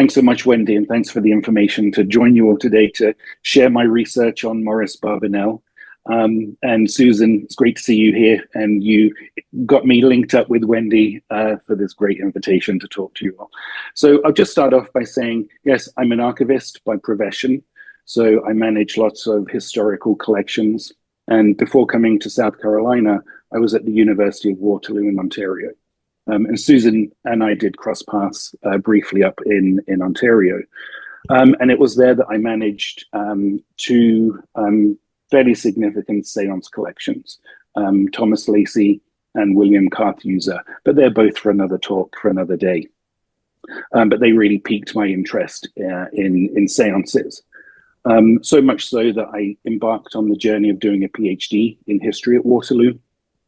Thanks so much, Wendy, and thanks for the information to join you all today to share my research on Maurice Barbanell. And Susan, it's great to see you here, and you got me linked up with Wendy for this great invitation to talk to you all. So I'll just start off by saying, yes, I'm an archivist by profession, so I manage lots of historical collections. And before coming to South Carolina, I was at the University of Waterloo in Ontario. And Susan and I did cross paths briefly up in Ontario. And it was there that I managed two fairly significant seance collections, Thomas Lacey and William Carthuser, but they're both for another talk for another day. But they really piqued my interest in seances. So much so that I embarked on the journey of doing a PhD in history at Waterloo.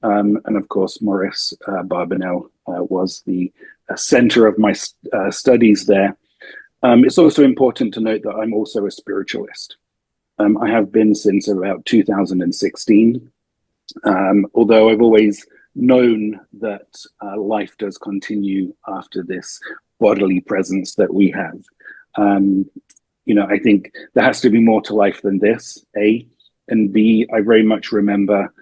And of course, Maurice Barbanell was the center of my studies there. It's also important to note that I'm also a spiritualist. I have been since about 2016, although I've always known that life does continue after this bodily presence that we have. I think there has to be more to life than this, A. And B, I very much remember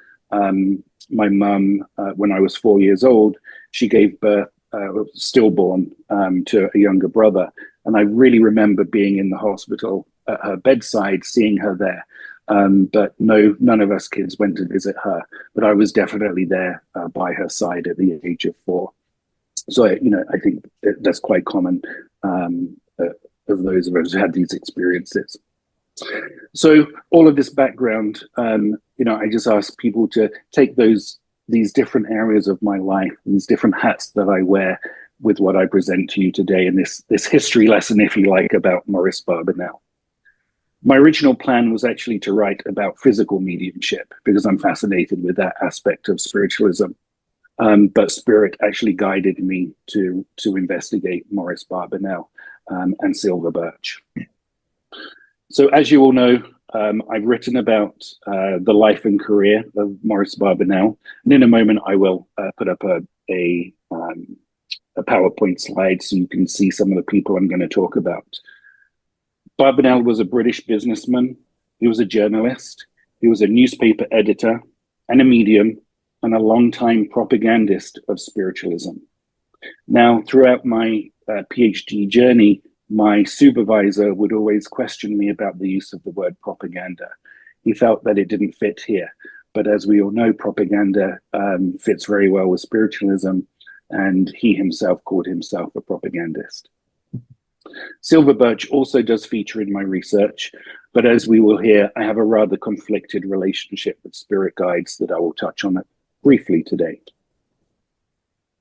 my mum, when I was 4 years old, she gave birth, stillborn, to a younger brother. And I really remember being in the hospital at her bedside, seeing her there. But no, none of us kids went to visit her, but I was definitely there by her side at the age of 4. So, I think that's quite common of those of us who had these experiences. So all of this background, I just ask people to take these different areas of my life, these different hats that I wear with what I present to you today in this history lesson, if you like, about Maurice Barbanell. My original plan was actually to write about physical mediumship because I'm fascinated with that aspect of spiritualism. But spirit actually guided me to investigate Maurice Barbanell and Silver Birch. So as you all know, I've written about the life and career of Maurice Barbanell, and in a moment I will put up a PowerPoint slide so you can see some of the people I'm going to talk about. Barbanell was a British businessman, he was a journalist, he was a newspaper editor and a medium, and a long-time propagandist of spiritualism. Now, throughout my PhD journey, my supervisor would always question me about the use of the word propaganda. He felt that it didn't fit here. But as we all know, propaganda fits very well with spiritualism, and he himself called himself a propagandist. Silver Birch also does feature in my research, but as we will hear, I have a rather conflicted relationship with spirit guides that I will touch on briefly today.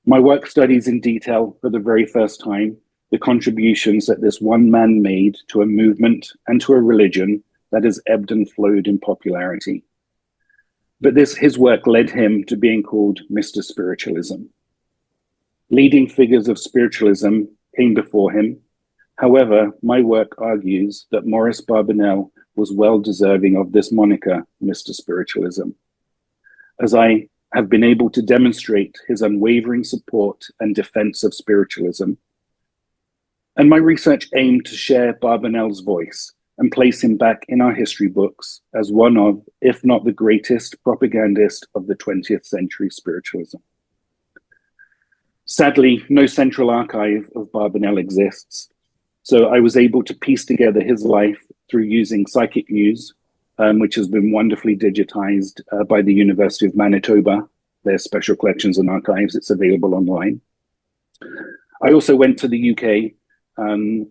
My work studies in detail for the very first time the contributions that this one man made to a movement and to a religion that has ebbed and flowed in popularity. But his work led him to being called Mr. Spiritualism. Leading figures of spiritualism came before him. However, my work argues that Maurice Barbanell was well deserving of this moniker, Mr. Spiritualism, as I have been able to demonstrate his unwavering support and defense of spiritualism. And my research aimed to share Barbanell's voice and place him back in our history books as one of, if not the greatest propagandist of the 20th century spiritualism. Sadly, no central archive of Barbanell exists, so I was able to piece together his life through using Psychic News, which has been wonderfully digitized by the University of Manitoba, their special collections and archives. It's available online. I also went to the UK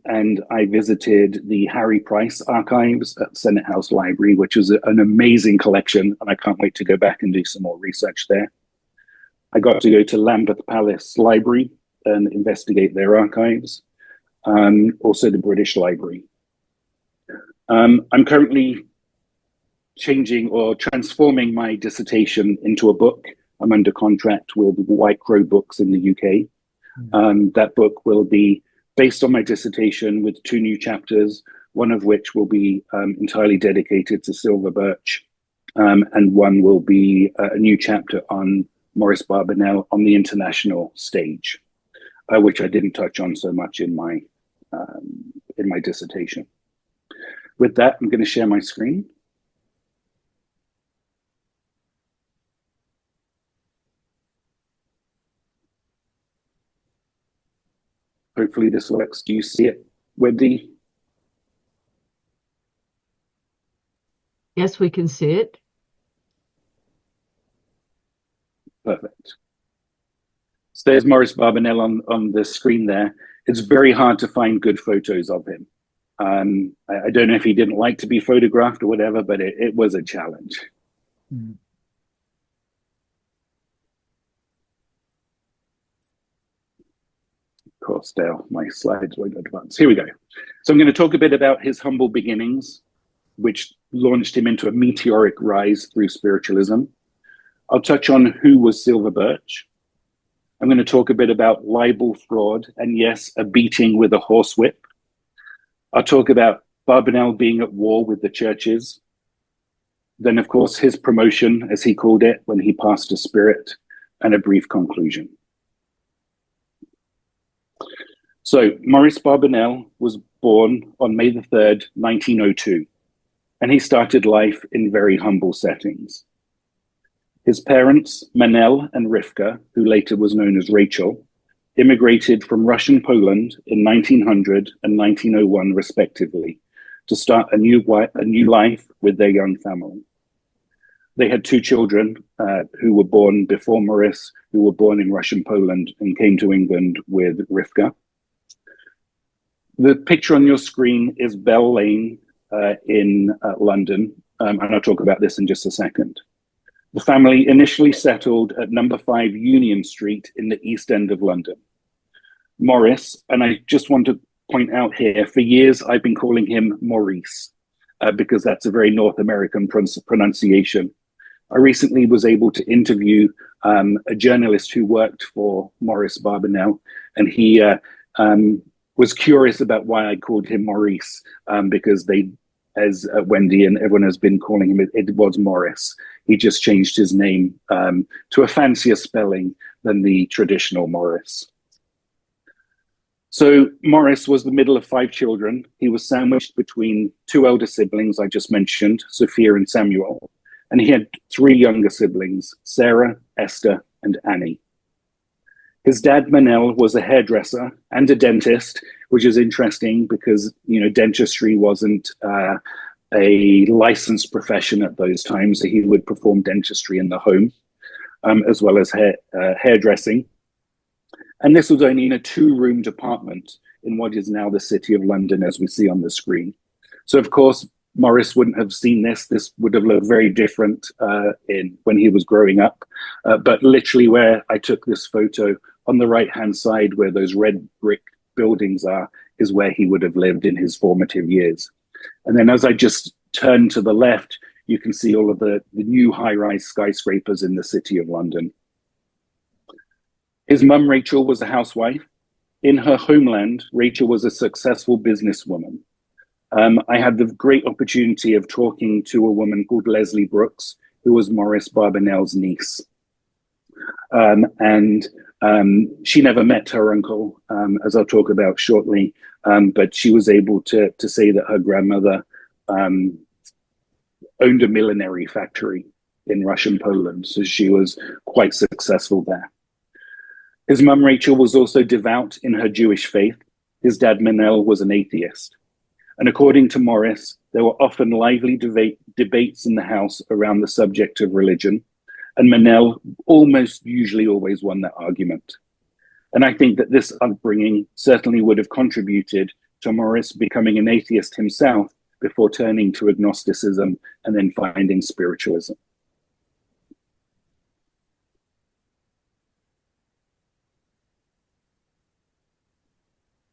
and I visited the Harry Price archives at Senate House Library, which was an amazing collection, and I can't wait to go back and do some more research there. I got to go to Lambeth Palace Library and investigate their archives, also the British Library. I'm currently changing or transforming my dissertation into a book. I'm under contract with White Crow Books in the UK. That book will be based on my dissertation with 2 new chapters, one of which will be entirely dedicated to Silver Birch, and one will be a new chapter on Maurice Barbanell on the international stage, which I didn't touch on so much in my my dissertation. With that, I'm going to share my screen. Hopefully this works. Do you see it, Wendy? Yes, we can see it. Perfect. So there's Maurice Barbanell on the screen there. It's very hard to find good photos of him. I don't know if he didn't like to be photographed or whatever, but it was a challenge. Mm. Of course, Dale, my slides won't advance. Here we go. So I'm going to talk a bit about his humble beginnings, which launched him into a meteoric rise through spiritualism. I'll touch on who was Silver Birch. I'm going to talk a bit about libel fraud and, yes, a beating with a horsewhip. I'll talk about Barbanell being at war with the churches. Then, of course, his promotion, as he called it, when he passed to spirit, and a brief conclusion. So, Maurice Barbanell was born on May the 3rd, 1902, and he started life in very humble settings. His parents, Manel and Rivka, who later was known as Rachel, immigrated from Russian Poland in 1900 and 1901, respectively, to start a new life with their young family. They had two children who were born before Maurice, who were born in Russian Poland and came to England with Rivka. The picture on your screen is Bell Lane in London, and I'll talk about this in just a second. The family initially settled at number 5 Union Street in the East End of London. Maurice, and I just want to point out here, for years I've been calling him Maurice because that's a very North American pronunciation. I recently was able to interview a journalist who worked for Maurice Barbanell, and he was curious about why I called him Maurice because they, as Wendy and everyone has been calling him, it was Maurice. He just changed his name to a fancier spelling than the traditional Maurice. So Maurice was the middle of 5 children. He was sandwiched between 2 elder siblings I just mentioned, Sophia and Samuel, and he had 3 younger siblings, Sarah, Esther, and Annie. His dad, Manel, was a hairdresser and a dentist, which is interesting because, you know, dentistry wasn't a licensed profession at those times. So he would perform dentistry in the home, as well as hairdressing. And this was only in a 2-room apartment in what is now the City of London, as we see on the screen. So, of course, Maurice wouldn't have seen this. This would have looked very different when he was growing up. But literally where I took this photo, on the right-hand side where those red brick buildings are, is where he would have lived in his formative years. And then as I just turn to the left, you can see all of the new high-rise skyscrapers in the City of London. His mum, Rachel, was a housewife. In her homeland, Rachel was a successful businesswoman. I had the great opportunity of talking to a woman called Leslie Brooks, who was Maurice Barbanell's niece. She never met her uncle, as I'll talk about shortly, but she was able to say that her grandmother owned a millinery factory in Russian Poland, so she was quite successful there. His mum, Rachel, was also devout in her Jewish faith. His dad, Manel, was an atheist. And according to Maurice, there were often lively debates in the house around the subject of religion, and Manel almost usually always won that argument. And I think that this upbringing certainly would have contributed to Maurice becoming an atheist himself before turning to agnosticism and then finding spiritualism.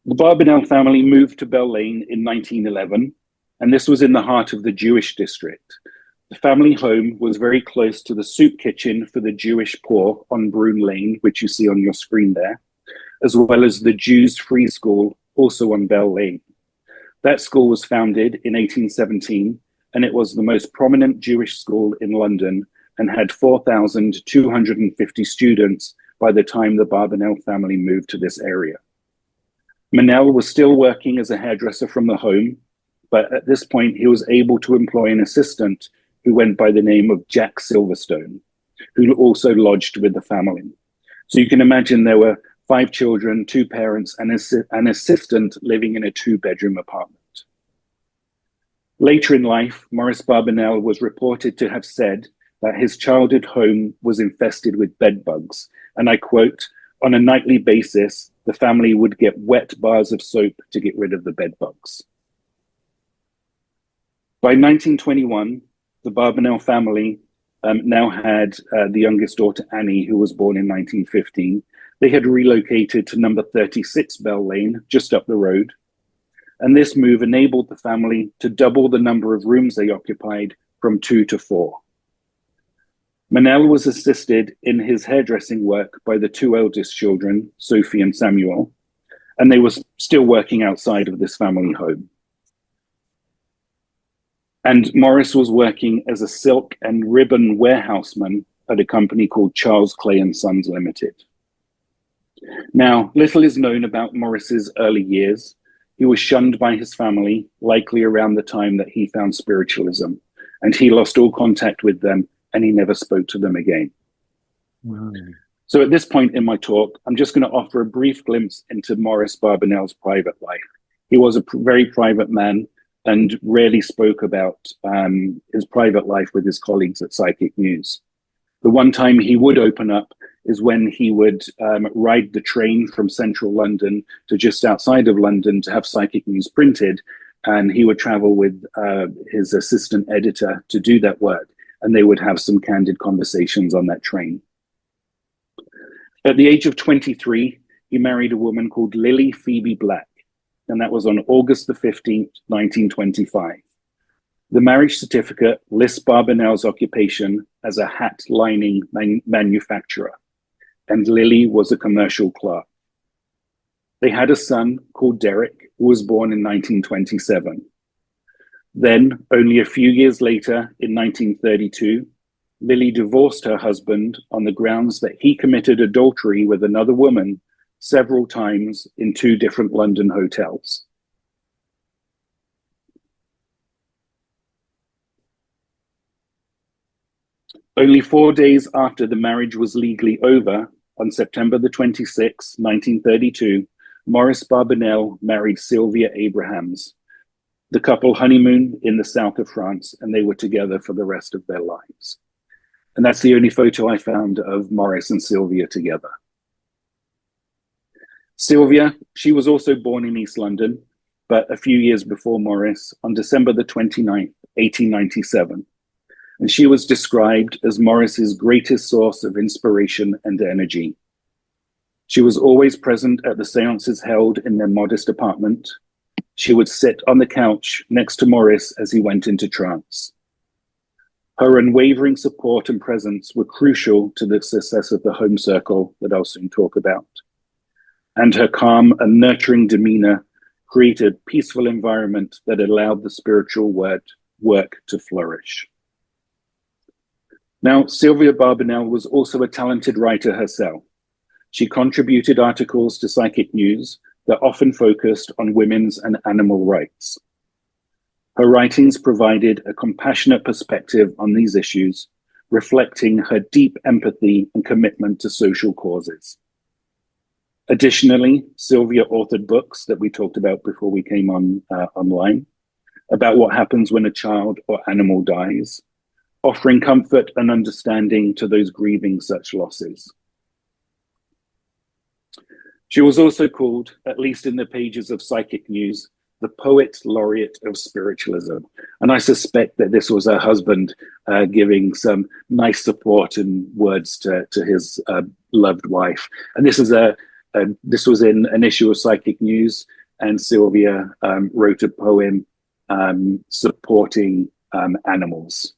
The Barbanell family moved to Bell Lane in 1911, and this was in the heart of the Jewish district. The family home was very close to the soup kitchen for the Jewish poor on Broom Lane, which you see on your screen there, as well as the Jews' free school, also on Bell Lane. That school was founded in 1817, and it was the most prominent Jewish school in London and had 4,250 students by the time the Barbanell family moved to this area. Manel was still working as a hairdresser from the home, but at this point he was able to employ an assistant who went by the name of Jack Silverstone, who also lodged with the family. So you can imagine there were 5 children, 2 parents, and an assistant living in a 2-bedroom apartment. Later in life, Maurice Barbanell was reported to have said that his childhood home was infested with bedbugs, and I quote, "On a nightly basis, the family would get wet bars of soap to get rid of the bedbugs." By 1921, the Barbanell family now had the youngest daughter, Annie, who was born in 1915. They had relocated to number 36 Bell Lane, just up the road. And this move enabled the family to double the number of rooms they occupied from 2 to 4. Manel was assisted in his hairdressing work by the 2 eldest children, Sophie and Samuel, and they were still working outside of this family home. And Maurice was working as a silk and ribbon warehouseman at a company called Charles Clay and Sons Limited. Now, little is known about Maurice's early years. He was shunned by his family, likely around the time that he found spiritualism, and he lost all contact with them, and he never spoke to them again. Wow. So at this point in my talk, I'm just going to offer a brief glimpse into Maurice Barbanell's private life. He was a very private man and rarely spoke about his private life with his colleagues at Psychic News. The one time he would open up is when he would ride the train from central London to just outside of London to have Psychic News printed, and he would travel with his assistant editor to do that work, and they would have some candid conversations on that train. At the age of 23, he married a woman called Lily Phoebe Black, and that was on August the 15th, 1925. The marriage certificate lists Barbanell's occupation as a hat lining manufacturer, and Lily was a commercial clerk. They had a son called Derek, who was born in 1927. Then, only a few years later, in 1932, Lily divorced her husband on the grounds that he committed adultery with another woman several times in 2 different London hotels. Only 4 days after the marriage was legally over, on September the 26th, 1932, Maurice Barbanell married Sylvia Abrahams. The couple honeymooned in the south of France, and they were together for the rest of their lives. And that's the only photo I found of Maurice and Sylvia together. Sylvia, she was also born in East London, but a few years before Maurice, on December the 29th, 1897. And she was described as Maurice's greatest source of inspiration and energy. She was always present at the seances held in their modest apartment. She would sit on the couch next to Maurice as he went into trance. Her unwavering support and presence were crucial to the success of the home circle that I'll soon talk about. And her calm and nurturing demeanor created a peaceful environment that allowed the spiritual work to flourish. Now, Sylvia Barbanell was also a talented writer herself. She contributed articles to Psychic News that often focused on women's and animal rights. Her writings provided a compassionate perspective on these issues, reflecting her deep empathy and commitment to social causes. Additionally, Sylvia authored books that we talked about before we came on online about what happens when a child or animal dies, offering comfort and understanding to those grieving such losses. She was also called, at least in the pages of Psychic News, the poet laureate of spiritualism. And I suspect that this was her husband giving some nice support and words to his loved wife. And this was in an issue of Psychic News, and Sylvia wrote a poem supporting animals.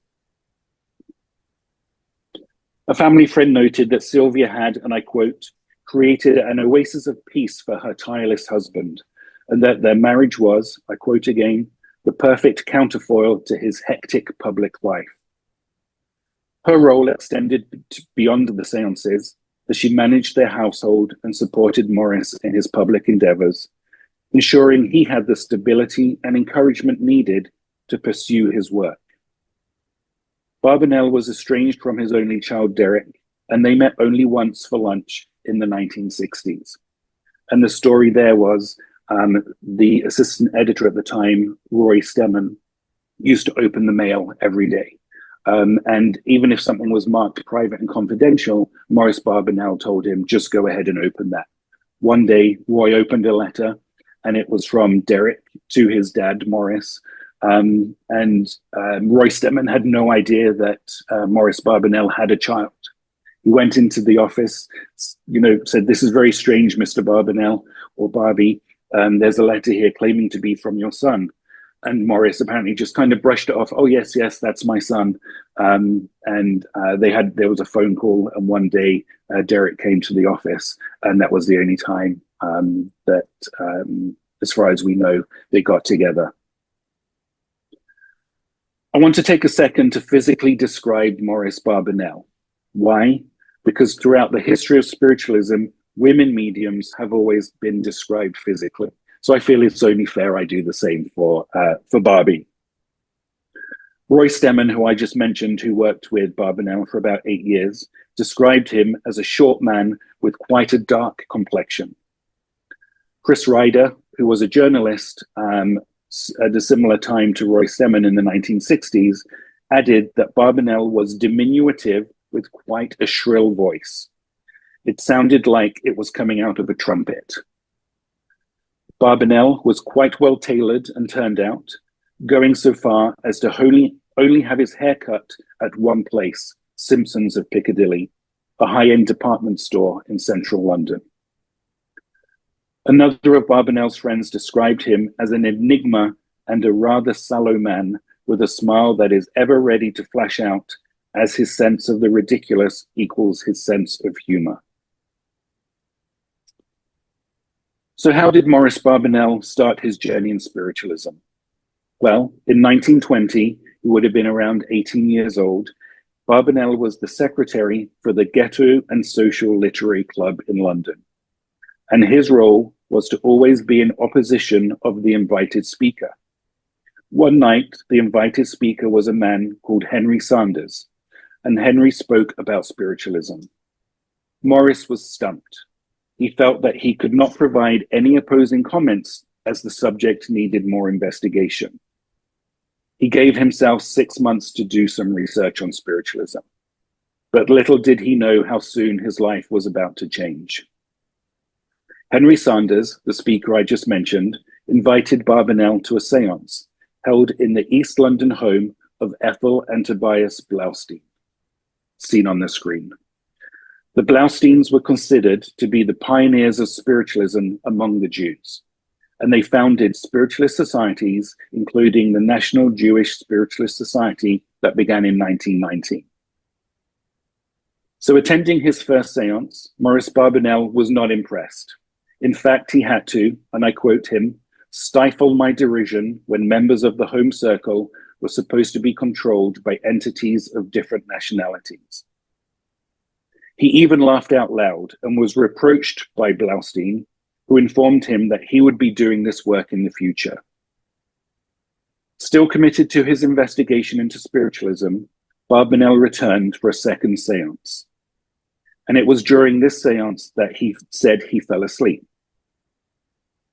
A family friend noted that Sylvia had, and I quote, created an oasis of peace for her tireless husband, and that their marriage was, I quote again, the perfect counterfoil to his hectic public life. Her role extended beyond the seances as she managed their household and supported Maurice in his public endeavors, ensuring he had the stability and encouragement needed to pursue his work. Barbanell was estranged from his only child, Derek, and they met only once for lunch in the 1960s. And the story there was the assistant editor at the time, Roy Stemmen, used to open the mail every day. And even if something was marked private and confidential, Maurice Barbanell told him, just go ahead and open that. One day, Roy opened a letter, and it was from Derek to his dad, Maurice. And Roy Stemmen had no idea that Maurice Barbanell had a child. He went into the office, said, "This is very strange, Mr. Barbanell or Barbie. There's a letter here claiming to be from your son." And Maurice apparently just kind of brushed it off. "Oh, yes, that's my son." There was a phone call, and one day Derek came to the office, and that was the only time that, as far as we know, they got together. I want to take a second to physically describe Maurice Barbanell. Why? Because throughout the history of spiritualism, women mediums have always been described physically. So I feel it's only fair I do the same for Barbie. Roy Stemmen, who I just mentioned, who worked with Barbanell for about 8 years, described him as a short man with quite a dark complexion. Chris Ryder, who was a journalist at a similar time to Roy Stemmen in the 1960s, added that Barbanell was diminutive with quite a shrill voice. It sounded like it was coming out of a trumpet. Barbanell was quite well tailored and turned out, going so far as to only have his hair cut at one place, Simpson's of Piccadilly, a high-end department store in central London. Another of Barbanell's friends described him as an enigma and a rather sallow man with a smile that is ever ready to flash out as his sense of the ridiculous equals his sense of humor. So how did Maurice Barbanell start his journey in spiritualism? Well, in 1920, he would have been around 18 years old. Barbanell was the secretary for the Ghetto and Social Literary Club in London. And his role was to always be in opposition of the invited speaker. One night, the invited speaker was a man called Henry Sanders, and Henry spoke about spiritualism. Maurice was stumped. He felt that he could not provide any opposing comments as the subject needed more investigation. He gave himself 6 months to do some research on spiritualism, but little did he know how soon his life was about to change. Henry Sanders, the speaker I just mentioned, invited Barbanell to a séance held in the East London home of Ethel and Tobias Blaustein, seen on the screen. The Blausteins were considered to be the pioneers of spiritualism among the Jews, and they founded spiritualist societies, including the National Jewish Spiritualist Society that began in 1919. So attending his first séance, Maurice Barbanell was not impressed. In fact, he had to, and I quote him, "stifle my derision when members of the home circle were supposed to be controlled by entities of different nationalities." He even laughed out loud and was reproached by Blaustein, who informed him that he would be doing this work in the future. Still committed to his investigation into spiritualism, Barbanell returned for a second séance. And it was during this séance that he said he fell asleep.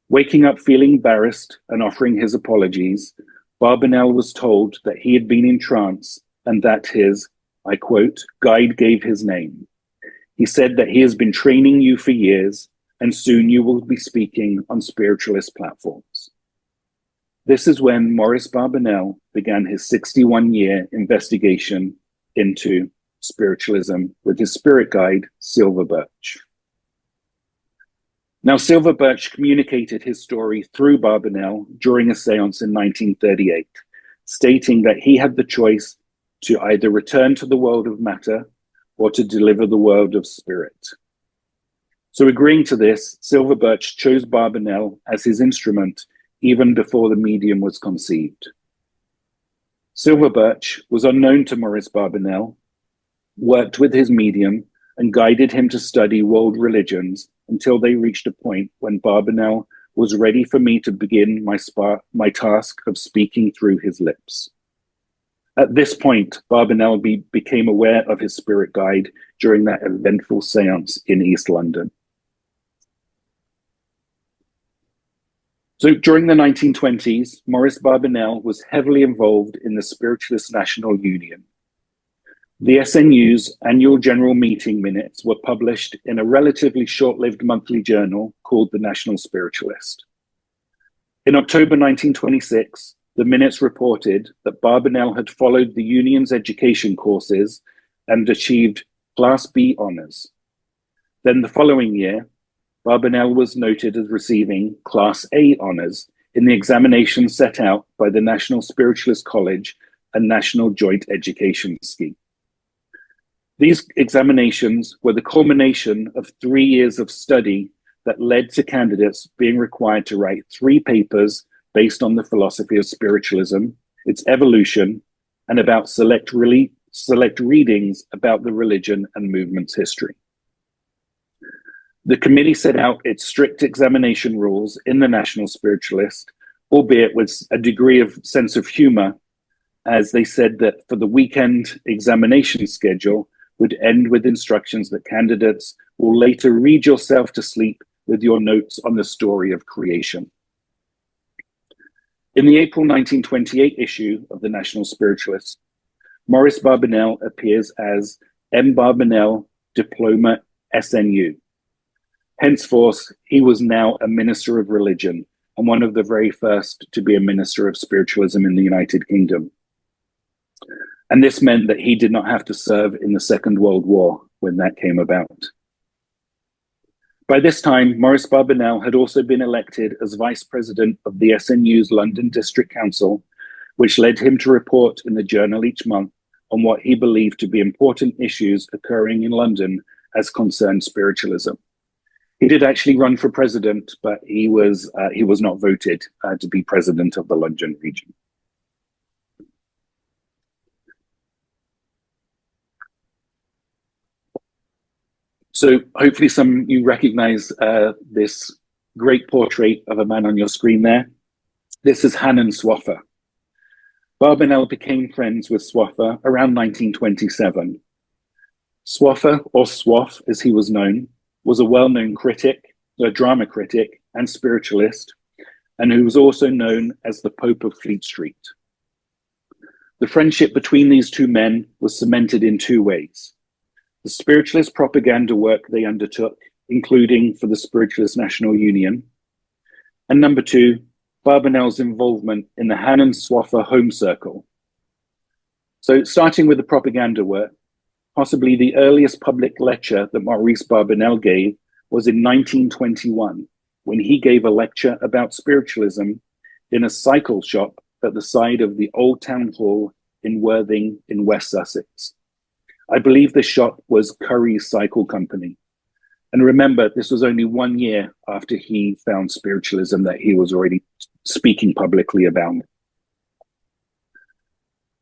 Waking up feeling embarrassed and offering his apologies, Barbanell was told that he had been in trance and that his, I quote, guide gave his name. He said that he has been training you for years, and soon you will be speaking on spiritualist platforms. This is when Maurice Barbanell began his 61-year investigation into spiritualism with his spirit guide, Silver Birch. Now, Silver Birch communicated his story through Barbanell during a séance in 1938, stating that he had the choice to either return to the world of matter or to deliver the world of spirit. So agreeing to this, Silver Birch chose Barbanell as his instrument even before the medium was conceived. Silver Birch was unknown to Maurice Barbanell, worked with his medium, and guided him to study world religions until they reached a point when Barbanell was ready for me to begin my task of speaking through his lips. At this point, Barbanell became aware of his spirit guide during that eventful seance in East London. So during the 1920s, Maurice Barbanell was heavily involved in the Spiritualist National Union. The SNU's annual general meeting minutes were published in a relatively short-lived monthly journal called the National Spiritualist. In October 1926, the minutes reported that Barbanell had followed the union's education courses and achieved Class B honours. Then the following year, Barbanell was noted as receiving Class A honours in the examination set out by the National Spiritualist College and National Joint Education Scheme. These examinations were the culmination of 3 years of study that led to candidates being required to write 3 papers based on the philosophy of spiritualism, its evolution, and about select readings about the religion and movement's history. The committee set out its strict examination rules in the National Spiritualist, albeit with a degree of sense of humor, as they said that for the weekend examination schedule would end with instructions that candidates will later read yourself to sleep with your notes on the story of creation. In the April 1928 issue of the National Spiritualist, Maurice Barbanell appears as M. Barbanell, Diploma, SNU. Henceforth, he was now a minister of religion and one of the very first to be a minister of spiritualism in the United Kingdom. And this meant that he did not have to serve in the Second World War when that came about. By this time, Maurice Barbanell had also been elected as vice president of the SNU's London District Council, which led him to report in the journal each month on what he believed to be important issues occurring in London as concerned spiritualism. He did actually run for president, but he was not voted to be president of the London region. So hopefully some of you recognize this great portrait of a man on your screen there. This is Hanan Swaffer. Barbanell became friends with Swaffer around 1927. Swaffer, or Swaff as he was known, was a well-known critic, a drama critic and spiritualist, and who was also known as the Pope of Fleet Street. The friendship between these two men was cemented in 2 ways. The spiritualist propaganda work they undertook, including for the Spiritualist National Union, and number 2, Barbanell's involvement in the Hanan Swaffer home circle. So starting with the propaganda work, possibly the earliest public lecture that Maurice Barbanell gave was in 1921, when he gave a lecture about spiritualism in a cycle shop at the side of the Old Town Hall in Worthing in West Sussex. I believe the shop was Curry's Cycle Company. And remember, this was only 1 year after he found spiritualism that he was already speaking publicly about.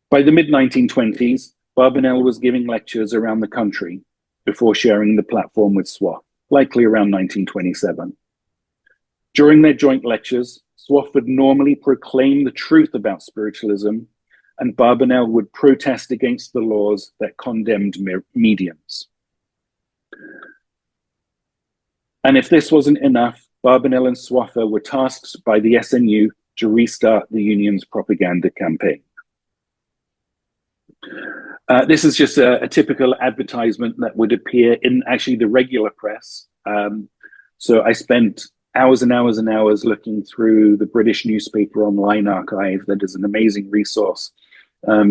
By the mid-1920s, Barbanell was giving lectures around the country before sharing the platform with Swaff, likely around 1927. During their joint lectures, Swaff would normally proclaim the truth about spiritualism, and Barbanell would protest against the laws that condemned mediums. And if this wasn't enough, Barbanell and Swaffer were tasked by the SNU to restart the union's propaganda campaign. This is just a typical advertisement that would appear in actually the regular press. So I spent hours and hours and hours looking through the British newspaper online archive. That is an amazing resource,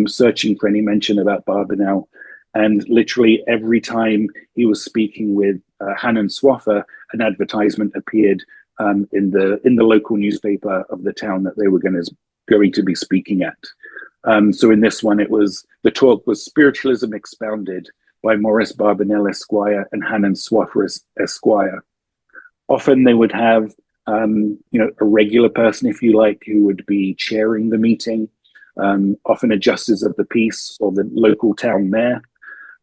searching for any mention about Barbanell. And literally every time he was speaking with Hanan Swaffer, an advertisement appeared in the local newspaper of the town that they were going to be speaking at. So in this one, the talk was Spiritualism Expounded by Maurice Barbanell Esquire and Hanan Swaffer Esquire. Often they would have a regular person, if you like, who would be chairing the meeting, often a justice of the peace or the local town mayor.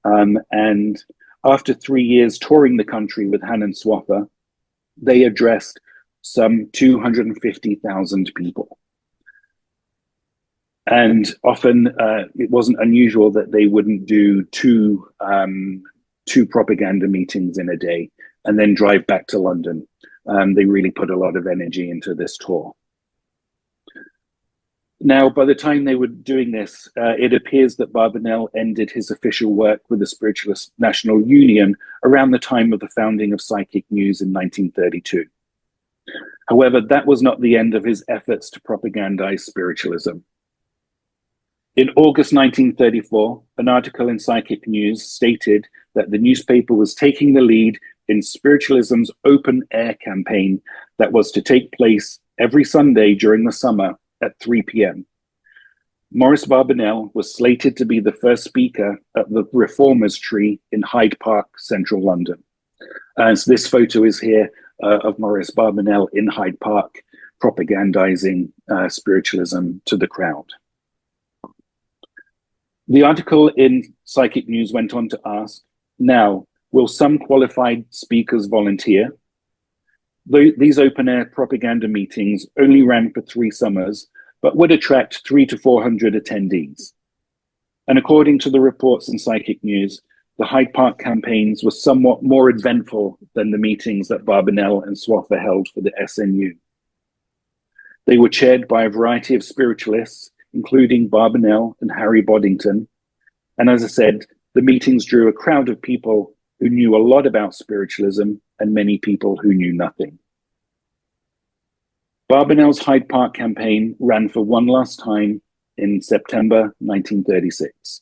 And after 3 years touring the country with Hanan Swaffer, they addressed some 250,000 people. And often it wasn't unusual that they wouldn't do two propaganda meetings in a day and then drive back to London. They really put a lot of energy into this tour. Now, by the time they were doing this, it appears that Barbanell ended his official work with the Spiritualist National Union around the time of the founding of Psychic News in 1932. However, that was not the end of his efforts to propagandize spiritualism. In August 1934, an article in Psychic News stated that the newspaper was taking the lead in spiritualism's open air campaign that was to take place every Sunday during the summer at 3 p.m. Maurice Barbanell was slated to be the first speaker at the Reformers Tree in Hyde Park, central London. So this photo is here of Maurice Barbanell in Hyde Park propagandizing spiritualism to the crowd. The article in Psychic News went on to ask, now, will some qualified speakers volunteer? These open-air propaganda meetings only ran for 3 summers, but would attract 300 to 400 attendees. And according to the reports in Psychic News, the Hyde Park campaigns were somewhat more eventful than the meetings that Barbanell and Swaffer held for the SNU. They were chaired by a variety of spiritualists, including Barbanell and Harry Boddington. And as I said, the meetings drew a crowd of people who knew a lot about spiritualism and many people who knew nothing. Barbanell's Hyde Park campaign ran for one last time in September 1936.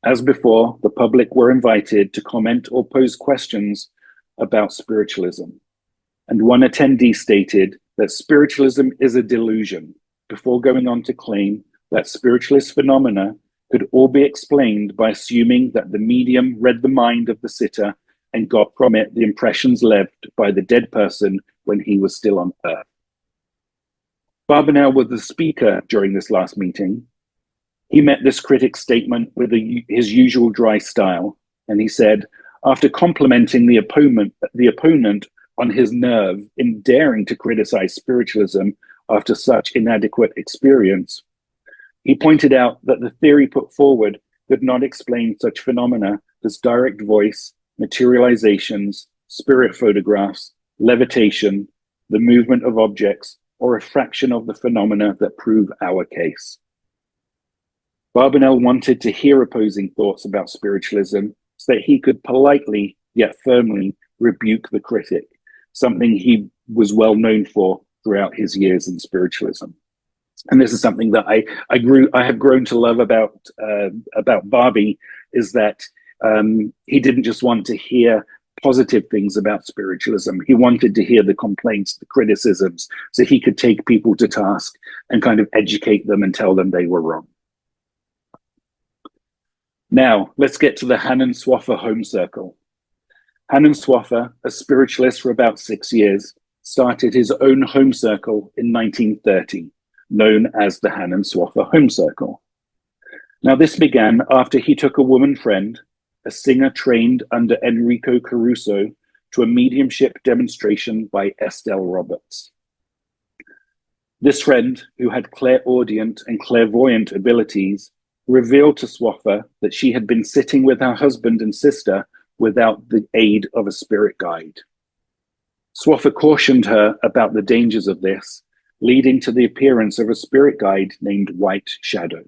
As before, the public were invited to comment or pose questions about spiritualism. And one attendee stated that spiritualism is a delusion, before going on to claim that spiritualist phenomena could all be explained by assuming that the medium read the mind of the sitter and got from it the impressions left by the dead person when he was still on earth. Barbanell was the speaker during this last meeting. He met this critic's statement with his usual dry style, and he said, after complimenting the opponent on his nerve in daring to criticize spiritualism after such inadequate experience, he pointed out that the theory put forward could not explain such phenomena as direct voice, materializations, spirit photographs, levitation, the movement of objects, or a fraction of the phenomena that prove our case. Barbanell wanted to hear opposing thoughts about spiritualism so that he could politely yet firmly rebuke the critic, something he was well known for throughout his years in spiritualism. And this is something that I have grown to love about Barbie, is that he didn't just want to hear positive things about spiritualism. He wanted to hear the complaints, the criticisms, so he could take people to task and kind of educate them and tell them they were wrong. Now, let's get to the Hannon Swaffer home circle. Hannon Swaffer, a spiritualist for about 6 years, started his own home circle in 1930, known as the Hannon Swaffer Home Circle. Now, this began after he took a woman friend, a singer trained under Enrico Caruso, to a mediumship demonstration by Estelle Roberts. This friend, who had clairaudient and clairvoyant abilities, revealed to Swaffer that she had been sitting with her husband and sister without the aid of a spirit guide. Swaffer cautioned her about the dangers of this, leading to the appearance of a spirit guide named White Shadow.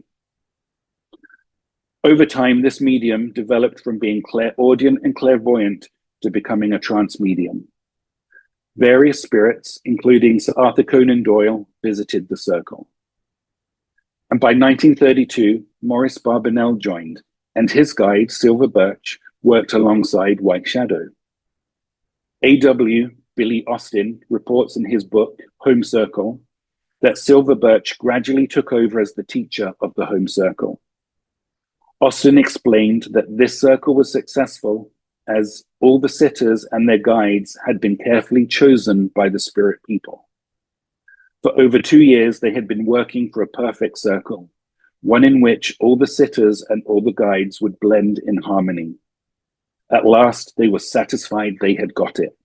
Over time, this medium developed from being clairaudient and clairvoyant to becoming a trance medium. Various spirits, including Sir Arthur Conan Doyle, visited the circle. And by 1932, Maurice Barbanell joined, and his guide, Silver Birch, worked alongside White Shadow. A.W. Billy Austin reports in his book, Home Circle, that Silver Birch gradually took over as the teacher of the home circle. Austin explained that this circle was successful as all the sitters and their guides had been carefully chosen by the spirit people. For over 2 years, they had been working for a perfect circle, one in which all the sitters and all the guides would blend in harmony. At last, they were satisfied they had got it.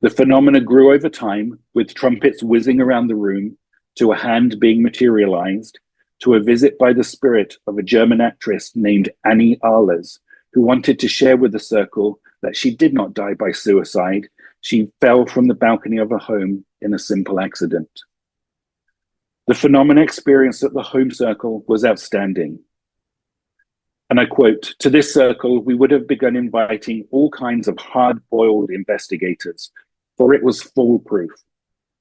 The phenomena grew over time, with trumpets whizzing around the room, to a hand being materialized, to a visit by the spirit of a German actress named Annie Ahlers, who wanted to share with the circle that she did not die by suicide. She fell from the balcony of her home in a simple accident. The phenomena experienced at the home circle was outstanding. And I quote, "To this circle, we would have begun inviting all kinds of hard-boiled investigators, for it was foolproof.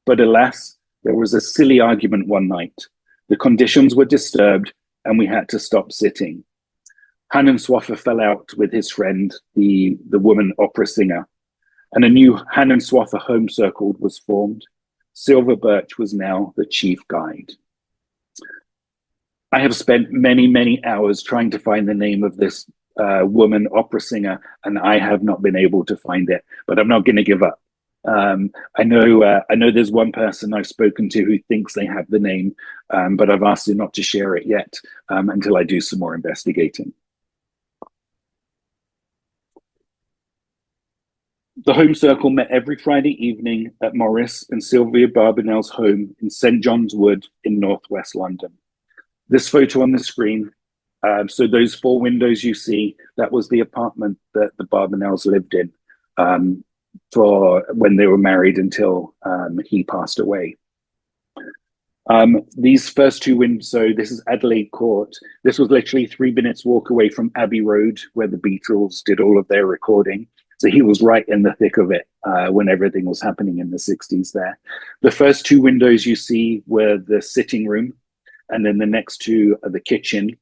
But alas, there was a silly argument one night. The conditions were disturbed, and we had to stop sitting. Hannenswaffer fell out with his friend, the woman opera singer, and a new Hannenswaffer home circle was formed. Silver Birch was now the chief guide." I have spent many, many hours trying to find the name of this woman opera singer, and I have not been able to find it, but I'm not going to give up. I know there's one person I've spoken to who thinks they have the name, but I've asked her not to share it yet until I do some more investigating. The home circle met every Friday evening at Maurice and Sylvia Barbanell's home in St. John's Wood in northwest London. This photo on the screen, so those 4 windows you see, that was the apartment that the Barbanells lived in for when they were married until he passed away. These first 2 windows, so this is Adelaide Court. This was literally 3 minutes walk away from Abbey Road, where the Beatles did all of their recording. So he was right in the thick of it when everything was happening in the 60s there. The first 2 windows you see were the sitting room, and then the next 2 are the kitchen.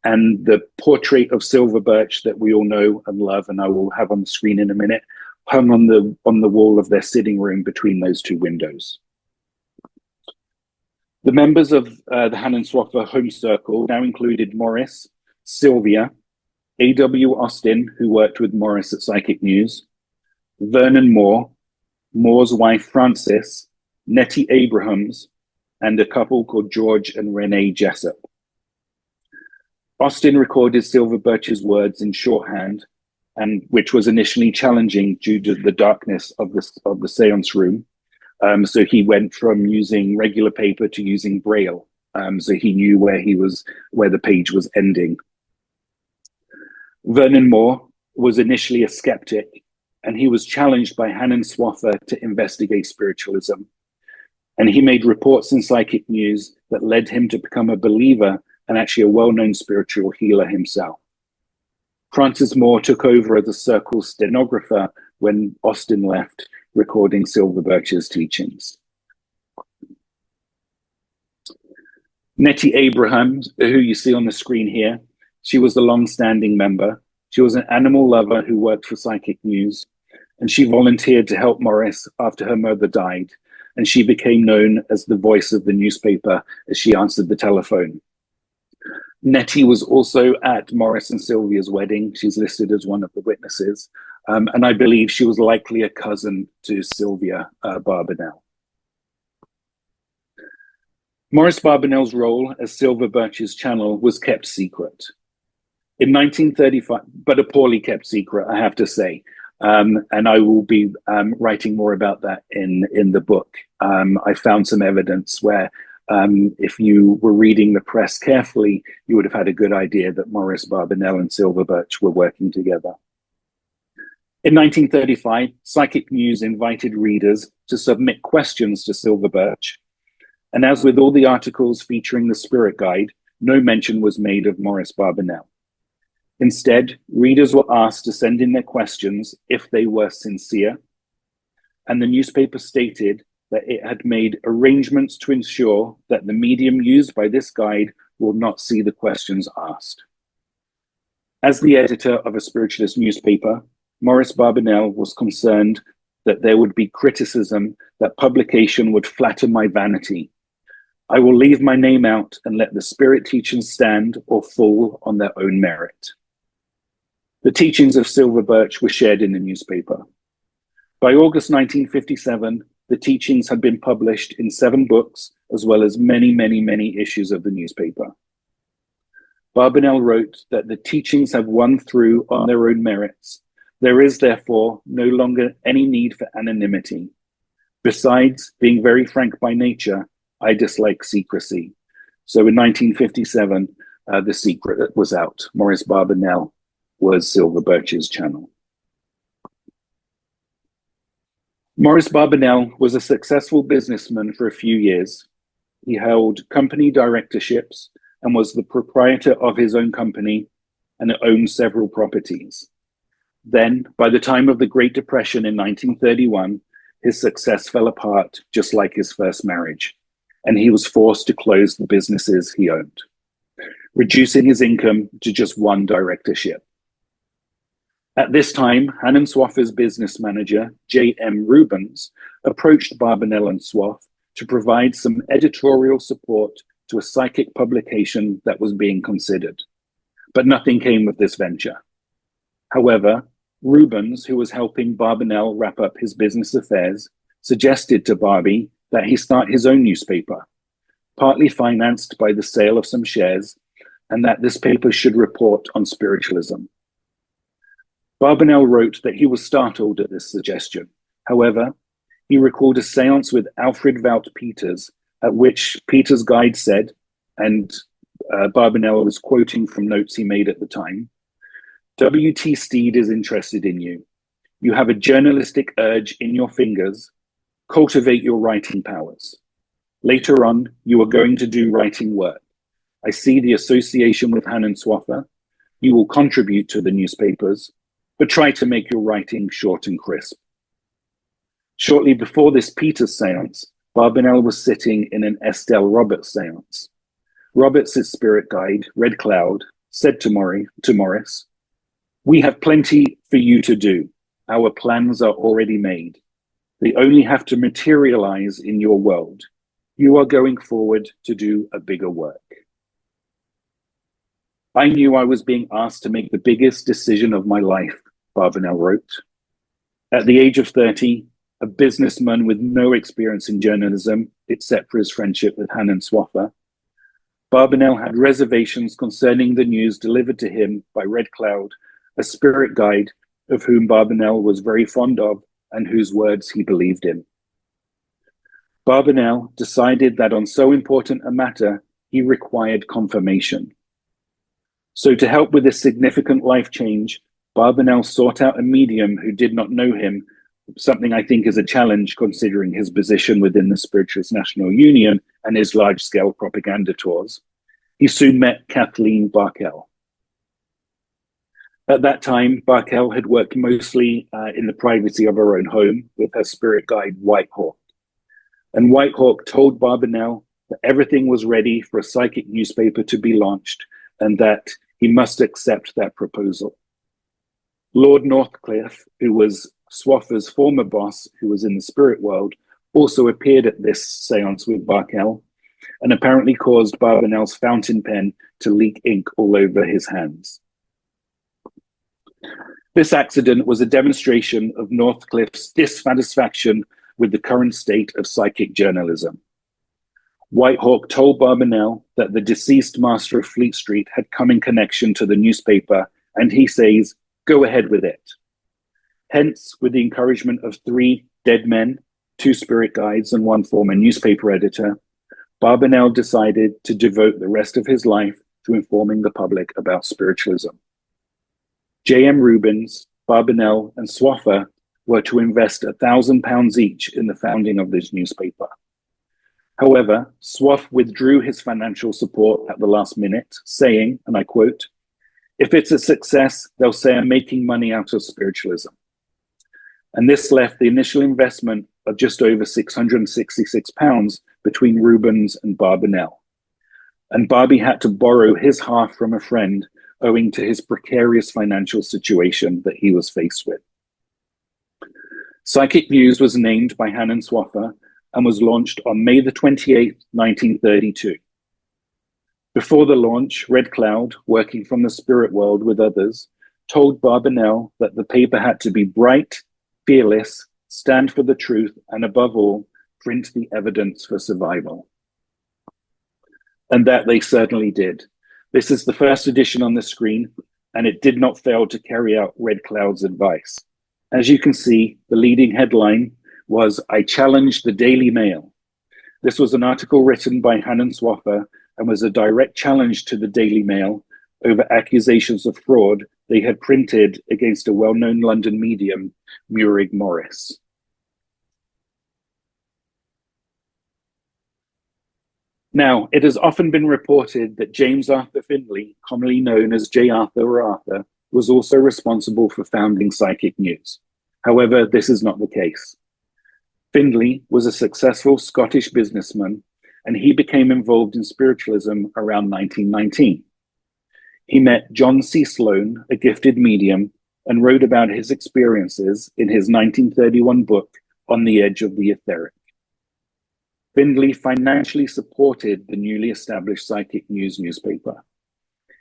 And the portrait of Silver Birch that we all know and love, and I will have on the screen in a minute, hung on the wall of their sitting room between those 2 windows. The members of the Hannenswaffer home circle now included Maurice, Sylvia, A.W. Austin, who worked with Maurice at Psychic News, Vernon Moore, Moore's wife Frances, Nettie Abrahams, and a couple called George and Renee Jessup. Austin recorded Silver Birch's words in shorthand, and which was initially challenging due to the darkness of the seance room. So he went from using regular paper to using Braille. So he knew where the page was ending. Vernon Moore was initially a skeptic, and he was challenged by Hannenswaffer to investigate spiritualism. And he made reports in Psychic News that led him to become a believer and actually a well-known spiritual healer himself. Francis Moore took over as the circle's stenographer when Austin left, recording Silver Birch's teachings. Nettie Abrahams, who you see on the screen here, she was the long-standing member. She was an animal lover who worked for Psychic News, and she volunteered to help Maurice after her mother died, and she became known as the voice of the newspaper as she answered the telephone. Nettie was also at Maurice and Sylvia's wedding. She's listed as one of the witnesses, and I believe she was likely a cousin to Sylvia Barbanell. Maurice Barbanell's role as Silver Birch's channel was kept secret. In 1935, but a poorly kept secret, I have to say. And I will be writing more about that in the book. I found some evidence where if you were reading the press carefully, you would have had a good idea that Maurice Barbanell and Silver Birch were working together. In 1935, Psychic News invited readers to submit questions to Silver Birch. And as with all the articles featuring the Spirit Guide, no mention was made of Maurice Barbanell. Instead, readers were asked to send in their questions if they were sincere, and the newspaper stated that it had made arrangements to ensure that the medium used by this guide will not see the questions asked. As the editor of a spiritualist newspaper, Maurice Barbanell was concerned that there would be criticism that publication would flatter my vanity. I will leave my name out and let the spirit teachings stand or fall on their own merit. The teachings of Silver Birch were shared in the newspaper. By August 1957, the teachings had been published in 7 books, as well as many, many, many issues of the newspaper. Barbanell wrote that the teachings have won through on their own merits, There is, therefore, no longer any need for anonymity. Besides, being very frank by nature, I dislike secrecy. So in 1957, The Secret was out. Maurice Barbanell was Silver Birch's channel. Maurice Barbanell was a successful businessman for a few years. He held company directorships and was the proprietor of his own company and owned several properties. Then, by the time of the Great Depression in 1931, his success fell apart, just like his first marriage, and he was forced to close the businesses he owned, reducing his income to just one directorship. At this time, Hannen Swaffer's business manager, J.M. Rubens, approached Barbanell and Swaff to provide some editorial support to a psychic publication that was being considered. But nothing came of this venture. However, Rubens, who was helping Barbanell wrap up his business affairs, suggested to Barbie that he start his own newspaper, partly financed by the sale of some shares, and that this paper should report on spiritualism. Barbanell wrote that he was startled at this suggestion. However, he recalled a seance with Alfred Wout Peters, at which Peters' guide said, and Barbanell was quoting from notes he made at the time, "W.T. Steed is interested in you. You have a journalistic urge in your fingers. Cultivate your writing powers. Later on, you are going to do writing work. I see the association with Hannen Swaffer. You will contribute to the newspapers, but try to make your writing short and crisp." Shortly before this Peters seance, Barbanell was sitting in an Estelle Roberts seance. Roberts' spirit guide, Red Cloud, said to Maurice, "We have plenty for you to do. Our plans are already made. They only have to materialize in your world. You are going forward to do a bigger work." "I knew I was being asked to make the biggest decision of my life," Barbanell wrote. At the age of 30, a businessman with no experience in journalism, except for his friendship with Hannen Swaffer, Barbanell had reservations concerning the news delivered to him by Red Cloud, a spirit guide of whom Barbanell was very fond of and whose words he believed in. Barbanell decided that on so important a matter, he required confirmation. So to help with this significant life change, Barbanell sought out a medium who did not know him, something I think is a challenge considering his position within the Spiritualist National Union and his large-scale propaganda tours. He soon met Kathleen Barkell. At that time, Barkell had worked mostly in the privacy of her own home with her spirit guide, White Hawk. And White Hawk told Barbanell that everything was ready for a psychic newspaper to be launched and that he must accept that proposal. Lord Northcliffe, who was Swaffer's former boss, who was in the spirit world, also appeared at this seance with Barkell and apparently caused Barbanell's fountain pen to leak ink all over his hands. This accident was a demonstration of Northcliffe's dissatisfaction with the current state of psychic journalism. Whitehawk told Barbanell that the deceased master of Fleet Street had come in connection to the newspaper, and he says, "Go ahead with it." Hence, with the encouragement of 3 dead men, 2 spirit guides, and 1 former newspaper editor, Barbanell decided to devote the rest of his life to informing the public about spiritualism. J.M. Rubens, Barbanell, and Swaffer were to invest £1,000 each in the founding of this newspaper. However, Swaff withdrew his financial support at the last minute, saying, and I quote, "If it's a success, they'll say I'm making money out of spiritualism." And this left the initial investment of just over £666 between Rubens and Barbanell. And Barbie had to borrow his half from a friend owing to his precarious financial situation that he was faced with. Psychic News was named by Hannen Swaffer and was launched on May the 28th, 1932. Before the launch, Red Cloud, working from the spirit world with others, told Barbanell that the paper had to be bright, fearless, stand for the truth, and above all, print the evidence for survival. And that they certainly did. This is the first edition on the screen. and it did not fail to carry out Red Cloud's advice. As you can see, the leading headline was, "I challenge the Daily Mail." This was an article written by Hannon Swaffer and was a direct challenge to the Daily Mail over accusations of fraud they had printed against a well-known London medium, Meurig Morris. Now, it has often been reported that James Arthur Findlay, commonly known as J. Arthur or Arthur, was also responsible for founding Psychic News. However, this is not the case. Findlay was a successful Scottish businessman, and he became involved in spiritualism around 1919. He met John C. Sloan, a gifted medium, and wrote about his experiences in his 1931 book, On the Edge of the Etheric. Findlay financially supported the newly established Psychic News newspaper.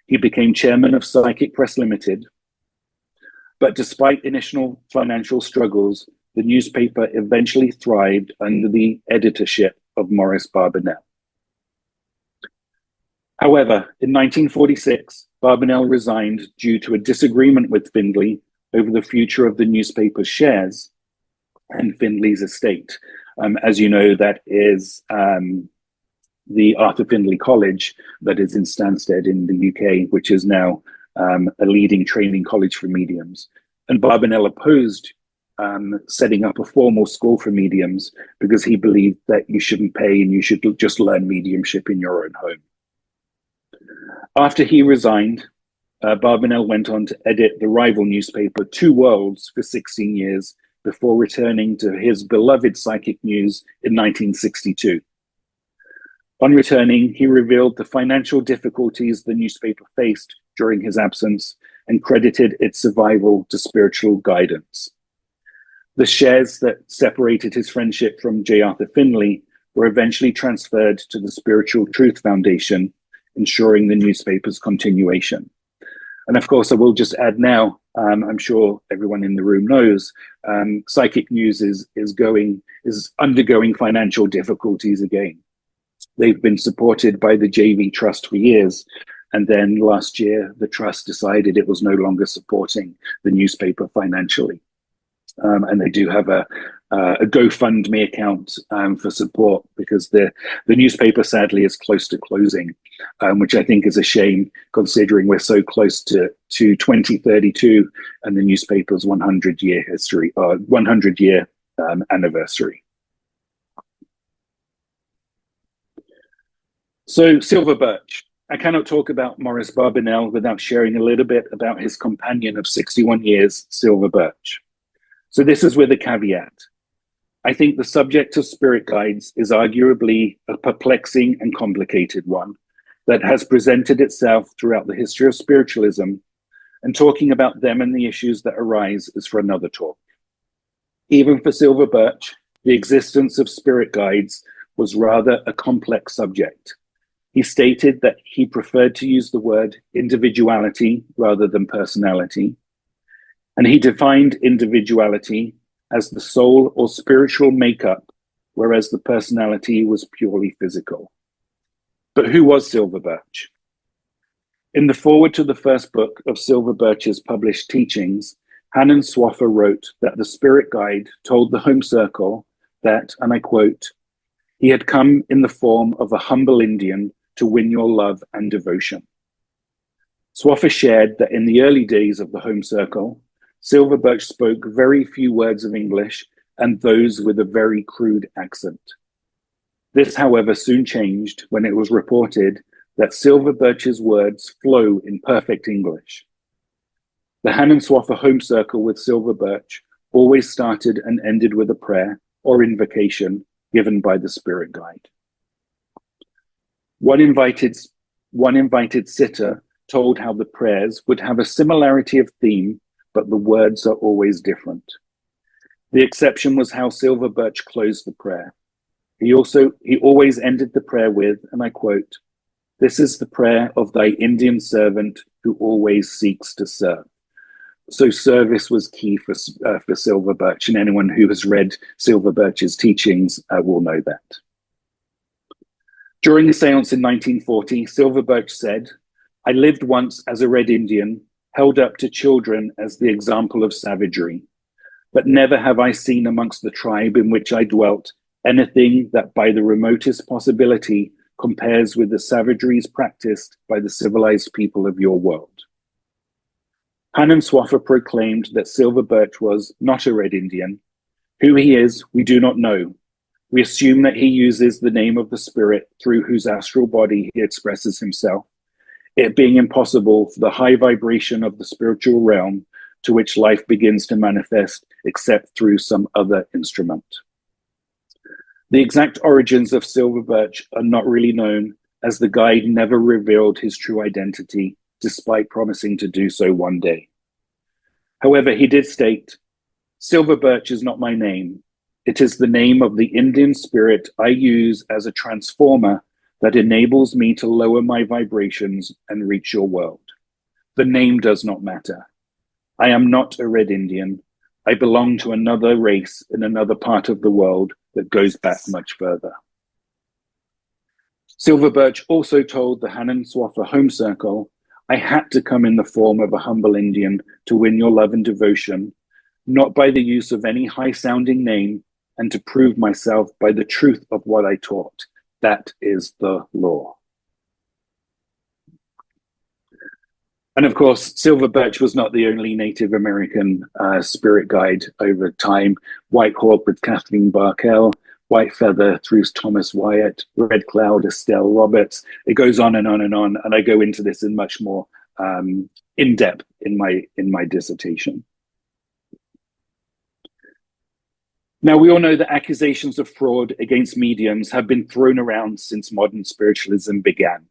He became chairman of Psychic Press Limited, but despite initial financial struggles, the newspaper eventually thrived under the editorship of Maurice Barbanell. However, in 1946, Barbanell resigned due to a disagreement with Findlay over the future of the newspaper's shares and Findlay's estate. As you know, that is the Arthur Findlay College that is in Stansted in the UK, which is now a leading training college for mediums. And Barbanell opposed setting up a formal school for mediums because he believed that you shouldn't pay and you should just learn mediumship in your own home. After he resigned, Barbanell went on to edit the rival newspaper Two Worlds for 16 years before returning to his beloved Psychic News in 1962. On returning, he revealed the financial difficulties the newspaper faced during his absence and credited its survival to spiritual guidance. The shares that separated his friendship from J. Arthur Findlay were eventually transferred to the Spiritual Truth Foundation, ensuring the newspaper's continuation. And of course, I will just add now, I'm sure everyone in the room knows, Psychic News is undergoing financial difficulties again. They've been supported by the JV Trust for years, and then last year the trust decided it was no longer supporting the newspaper financially. And they do have a GoFundMe account for support because the newspaper sadly is close to closing, which I think is a shame considering we're so close to 2032 and the newspaper's 100-year history, 100-year anniversary. So Silver Birch. I cannot talk about Maurice Barbanell without sharing a little bit about his companion of 61 years, Silver Birch. So this is with a caveat. I think the subject of spirit guides is arguably a perplexing and complicated one that has presented itself throughout the history of spiritualism, and talking about them and the issues that arise is for another talk. Even for Silver Birch, the existence of spirit guides was rather a complex subject. He stated that he preferred to use the word individuality rather than personality, and he defined individuality as the soul or spiritual makeup, whereas the personality was purely physical. But who was Silver Birch? In the foreword to the first book of Silver Birch's published teachings, Hannon Swaffer wrote that the spirit guide told the home circle that, and I quote, "He had come in the form of a humble Indian to win your love and devotion." Swaffer shared that in the early days of the home circle, Silver Birch spoke very few words of English, and those with a very crude accent. This, however, soon changed when it was reported that Silver Birch's words flow in perfect English. The Hannon Swaffer home circle with Silver Birch always started and ended with a prayer or invocation given by the spirit guide. One invited sitter told how the prayers would have a similarity of theme, but the words are always different. The exception was how Silver Birch closed the prayer. He always ended the prayer with, and I quote, "This is the prayer of thy Indian servant who always seeks to serve." So service was key for Silver Birch, and anyone who has read Silver Birch's teachings will know that. During a seance in 1940, Silver Birch said, "I lived once as a Red Indian held up to children as the example of savagery. But never have I seen amongst the tribe in which I dwelt anything that by the remotest possibility compares with the savageries practiced by the civilized people of your world. Hanan Swaffer proclaimed that Silver Birch was not a Red Indian. Who he is, we do not know. We assume that he uses the name of the spirit through whose astral body he expresses himself, it being impossible for the high vibration of the spiritual realm to which life begins to manifest except through some other instrument. The exact origins of Silver Birch are not really known, as the guide never revealed his true identity, despite promising to do so one day. However, he did state, "Silver Birch is not my name. It is the name of the Indian spirit I use as a transformer that enables me to lower my vibrations and reach your world. The name does not matter. I am not a Red Indian. I belong to another race in another part of the world that goes back much further." Silver Birch also told the Hanan Swaffer home circle, "I had to come in the form of a humble Indian to win your love and devotion, not by the use of any high-sounding name, and to prove myself by the truth of what I taught. That is the law." And of course, Silver Birch was not the only Native American spirit guide over time. White Hawk with Kathleen Barkell, White Feather through Thomas Wyatt, Red Cloud, Estelle Roberts. It goes on and on and on, and I go into this in much more in depth in my dissertation. Now, we all know that accusations of fraud against mediums have been thrown around since modern spiritualism began.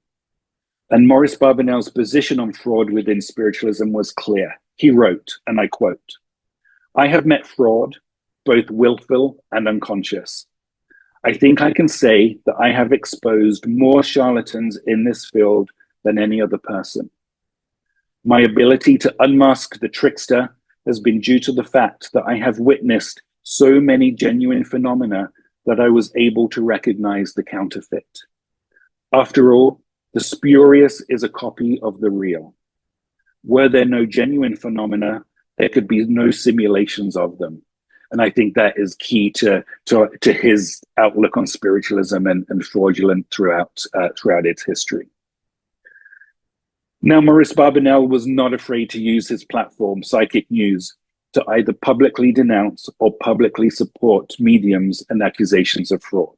And Maurice Barbanell's position on fraud within spiritualism was clear. He wrote, and I quote, "I have met fraud, both willful and unconscious. I think I can say that I have exposed more charlatans in this field than any other person. My ability to unmask the trickster has been due to the fact that I have witnessed so many genuine phenomena that I was able to recognize the counterfeit. After all, the spurious is a copy of the real. Were there no genuine phenomena, there could be no simulations of them." And I think that is key to his outlook on spiritualism and fraudulent throughout its history. Now, Maurice Barbanell was not afraid to use his platform, Psychic News, to either publicly denounce or publicly support mediums and accusations of fraud.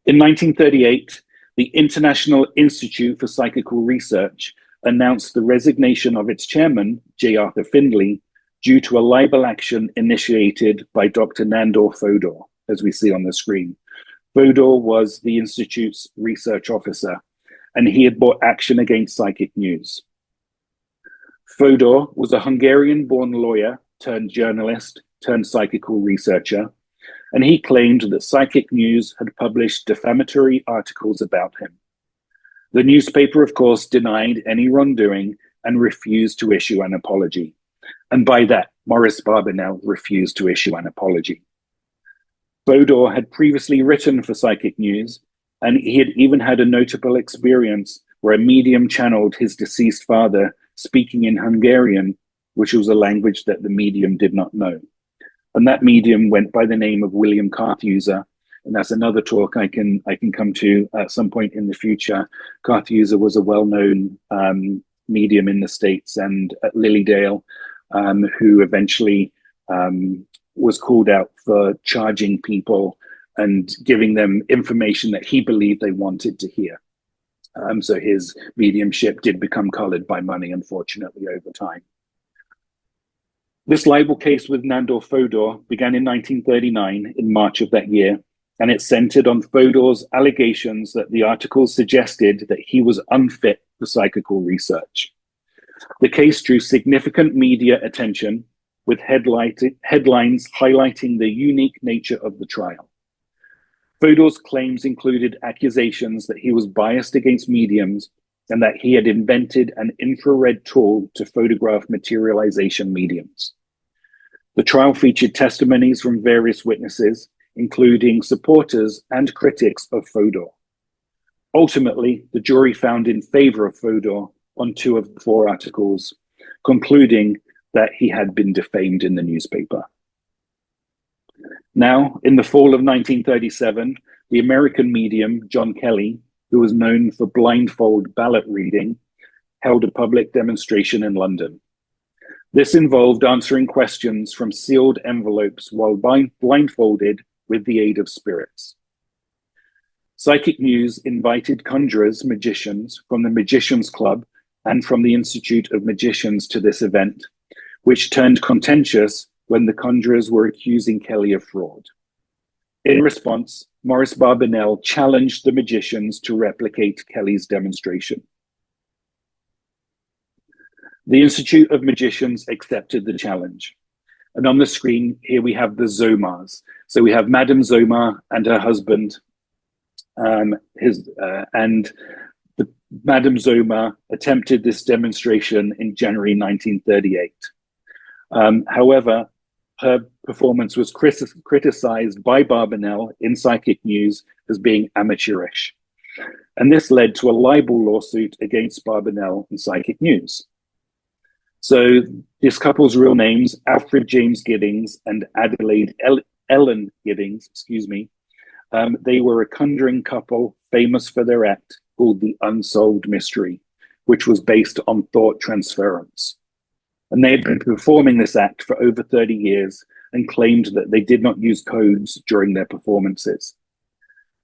In 1938, the International Institute for Psychical Research announced the resignation of its chairman, J. Arthur Findlay, due to a libel action initiated by Dr. Nandor Fodor, as we see on the screen. Fodor was the Institute's research officer, and he had brought action against Psychic News. Fodor was a Hungarian-born lawyer turned journalist turned psychical researcher, and he claimed that Psychic News had published defamatory articles about him. The newspaper, of course, denied any wrongdoing and refused to issue an apology. And by that, Maurice Barbanell refused to issue an apology. Fodor had previously written for Psychic News, and he had even had a notable experience where a medium channeled his deceased father speaking in Hungarian, which was a language that the medium did not know. And that medium went by the name of William Carthuser, and that's another talk I can come to at some point in the future. Carthuser was a well-known medium in the States and at Lilydale, who eventually was called out for charging people and giving them information that he believed they wanted to hear. So his mediumship did become colored by money, unfortunately, over time. This libel case with Nandor Fodor began in 1939, in March of that year, and it centered on Fodor's allegations that the articles suggested that he was unfit for psychical research. The case drew significant media attention, with headlines highlighting the unique nature of the trial. Fodor's claims included accusations that he was biased against mediums and that he had invented an infrared tool to photograph materialization mediums. The trial featured testimonies from various witnesses, including supporters and critics of Fodor. Ultimately, the jury found in favor of Fodor on 2 of the 4 articles, concluding that he had been defamed in the newspaper. Now, in the fall of 1937, the American medium, John Kelly, who was known for blindfold ballot reading, held a public demonstration in London. This involved answering questions from sealed envelopes while blindfolded with the aid of spirits. Psychic News invited conjurers, magicians from the Magicians Club and from the Institute of Magicians to this event, which turned contentious when the conjurers were accusing Kelly of fraud. In response, Maurice Barbanell challenged the magicians to replicate Kelly's demonstration. The Institute of Magicians accepted the challenge. And on the screen here we have the Zomars. So we have Madame Zomar and her husband, and Madame Zomar attempted this demonstration in January 1938. However, her performance was criticized by Barbanell in Psychic News as being amateurish. And this led to a libel lawsuit against Barbanell and Psychic News. So this couple's real names, Alfred James Giddings and Adelaide Ellen Giddings, they were a conjuring couple famous for their act called The Unsolved Mystery, which was based on thought transference. And they had been performing this act for over 30 years and claimed that they did not use codes during their performances.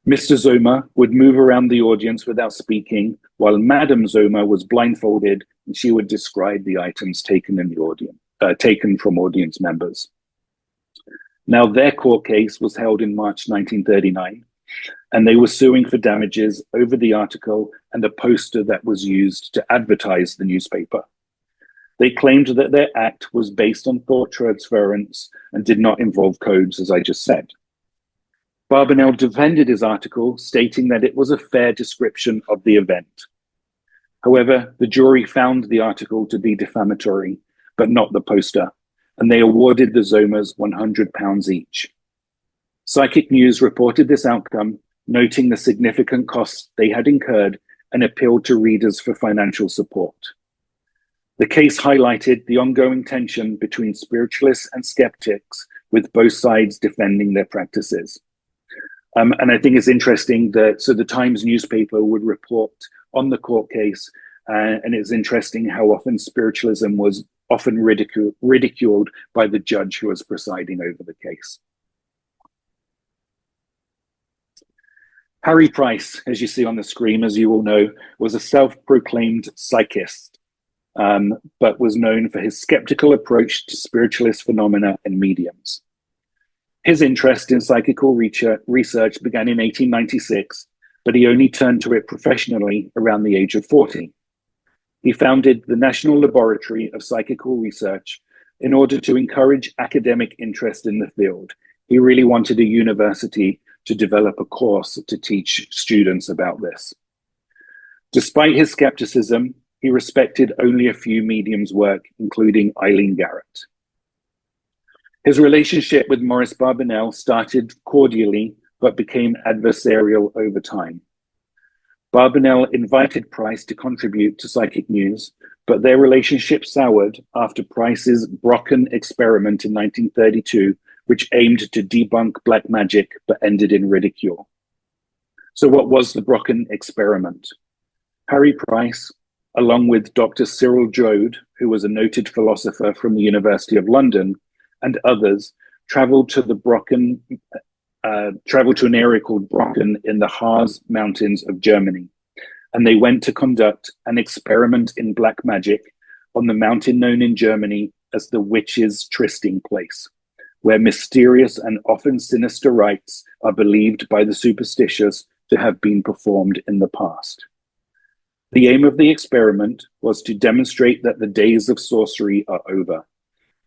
Mr. Zomar would move around the audience without speaking, while Madame Zomar was blindfolded and she would describe the items taken in the audience, taken from audience members. Now, their court case was held in March 1939, and they were suing for damages over the article and a poster that was used to advertise the newspaper. They claimed that their act was based on thought transference and did not involve codes, as I just said. Barbanell defended his article, stating that it was a fair description of the event. However, the jury found the article to be defamatory, but not the poster, and they awarded the Zomars £100 each. Psychic News reported this outcome, noting the significant costs they had incurred and appealed to readers for financial support. The case highlighted the ongoing tension between spiritualists and skeptics, with both sides defending their practices. And I think it's interesting that the Times newspaper would report on the court case, and it's interesting how often spiritualism was often ridiculed by the judge who was presiding over the case. Harry Price, as you see on the screen, as you all know, was a self-proclaimed psychist, but was known for his skeptical approach to spiritualist phenomena and mediums. His interest in psychical research began in 1896, but he only turned to it professionally around the age of 40. He founded the National Laboratory of Psychical Research in order to encourage academic interest in the field. He really wanted a university to develop a course to teach students about this. Despite his skepticism, he respected only a few mediums' work, including Eileen Garrett. His relationship with Maurice Barbanell started cordially, but became adversarial over time. Barbanell invited Price to contribute to Psychic News, but their relationship soured after Price's Brocken experiment in 1932, which aimed to debunk black magic, but ended in ridicule. So what was the Brocken experiment? Harry Price, along with Dr. Cyril Joad, who was a noted philosopher from the University of London, and others, traveled to an area called Brocken in the Harz Mountains of Germany. And they went to conduct an experiment in black magic on the mountain known in Germany as the Witches' Trysting Place, where mysterious and often sinister rites are believed by the superstitious to have been performed in the past. The aim of the experiment was to demonstrate that the days of sorcery are over,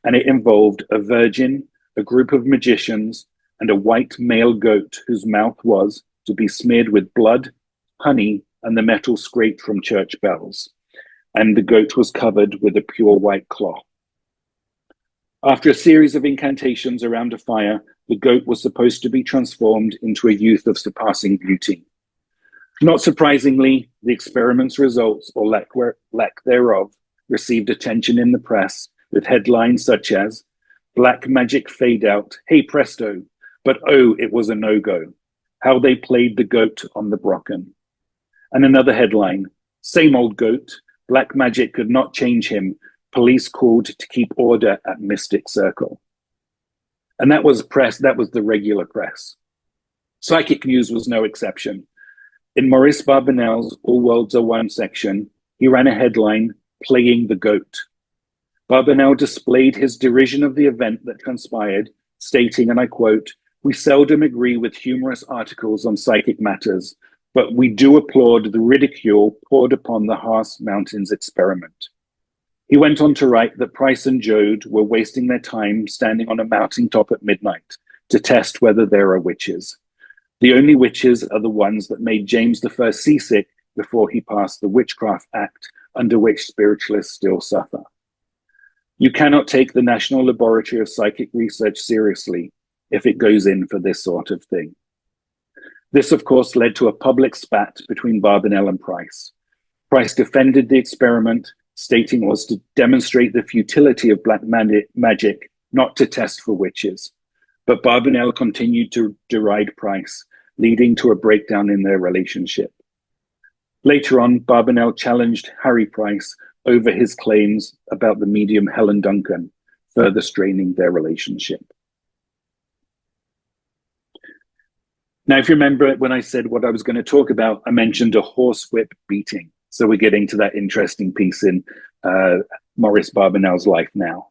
and it involved a virgin, a group of magicians, and a white male goat whose mouth was to be smeared with blood, honey, and the metal scraped from church bells, and the goat was covered with a pure white cloth. After a series of incantations around a fire, the goat was supposed to be transformed into a youth of surpassing beauty. Not surprisingly, the experiment's results, or lack thereof, received attention in the press with headlines such as "Black Magic Fade Out, Hey Presto, but oh, it was a no-go. How they played the goat on the Brocken." And another headline, "Same old goat, black magic could not change him. Police called to keep order at Mystic Circle." And that was the regular press. Psychic news was no exception. In Maurice Barbanell's All Worlds Are One section, he ran a headline, "Playing the Goat." Barbanell displayed his derision of the event that transpired, stating, and I quote, "We seldom agree with humorous articles on psychic matters, but we do applaud the ridicule poured upon the Harz Mountains experiment." He went on to write that Price and Joad were wasting their time standing on a mountaintop at midnight to test whether there are witches. The only witches are the ones that made James I seasick before he passed the Witchcraft Act, under which spiritualists still suffer. You cannot take the National Laboratory of Psychic Research seriously if it goes in for this sort of thing. This, of course, led to a public spat between Barbanell and Price. Price defended the experiment, stating it was to demonstrate the futility of black magic, not to test for witches. But Barbanell continued to deride Price, leading to a breakdown in their relationship. Later on, Barbanell challenged Harry Price over his claims about the medium Helen Duncan, further straining their relationship. Now, if you remember when I said what I was going to talk about, I mentioned a horsewhip beating. So we're getting to that interesting piece in Maurice Barbanell's life now.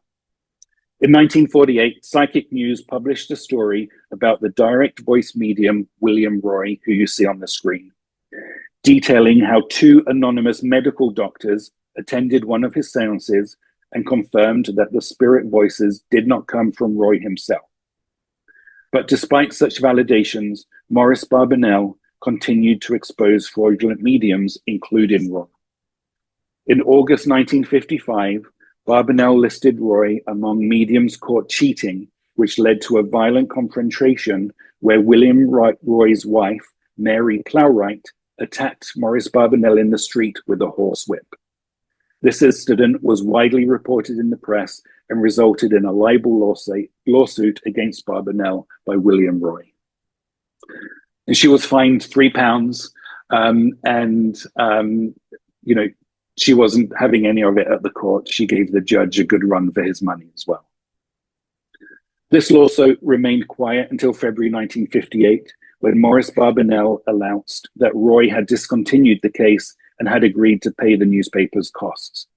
In 1948, Psychic News published a story about the direct voice medium William Roy, who you see on the screen, detailing how two anonymous medical doctors attended one of his seances and confirmed that the spirit voices did not come from Roy himself. But despite such validations, Maurice Barbanell continued to expose fraudulent mediums, including Roy. In August 1955, Barbanell listed Roy among mediums caught cheating, which led to a violent confrontation where William Roy's wife, Mary Plowright, attacked Maurice Barbanell in the street with a horsewhip. This incident was widely reported in the press and resulted in a libel lawsuit against Barbanell by William Roy. And she was fined £3, she wasn't having any of it at the court. She gave the judge a good run for his money as well. This lawsuit remained quiet until February 1958, when Maurice Barbanell announced that Roy had discontinued the case and had agreed to pay the newspaper's costs.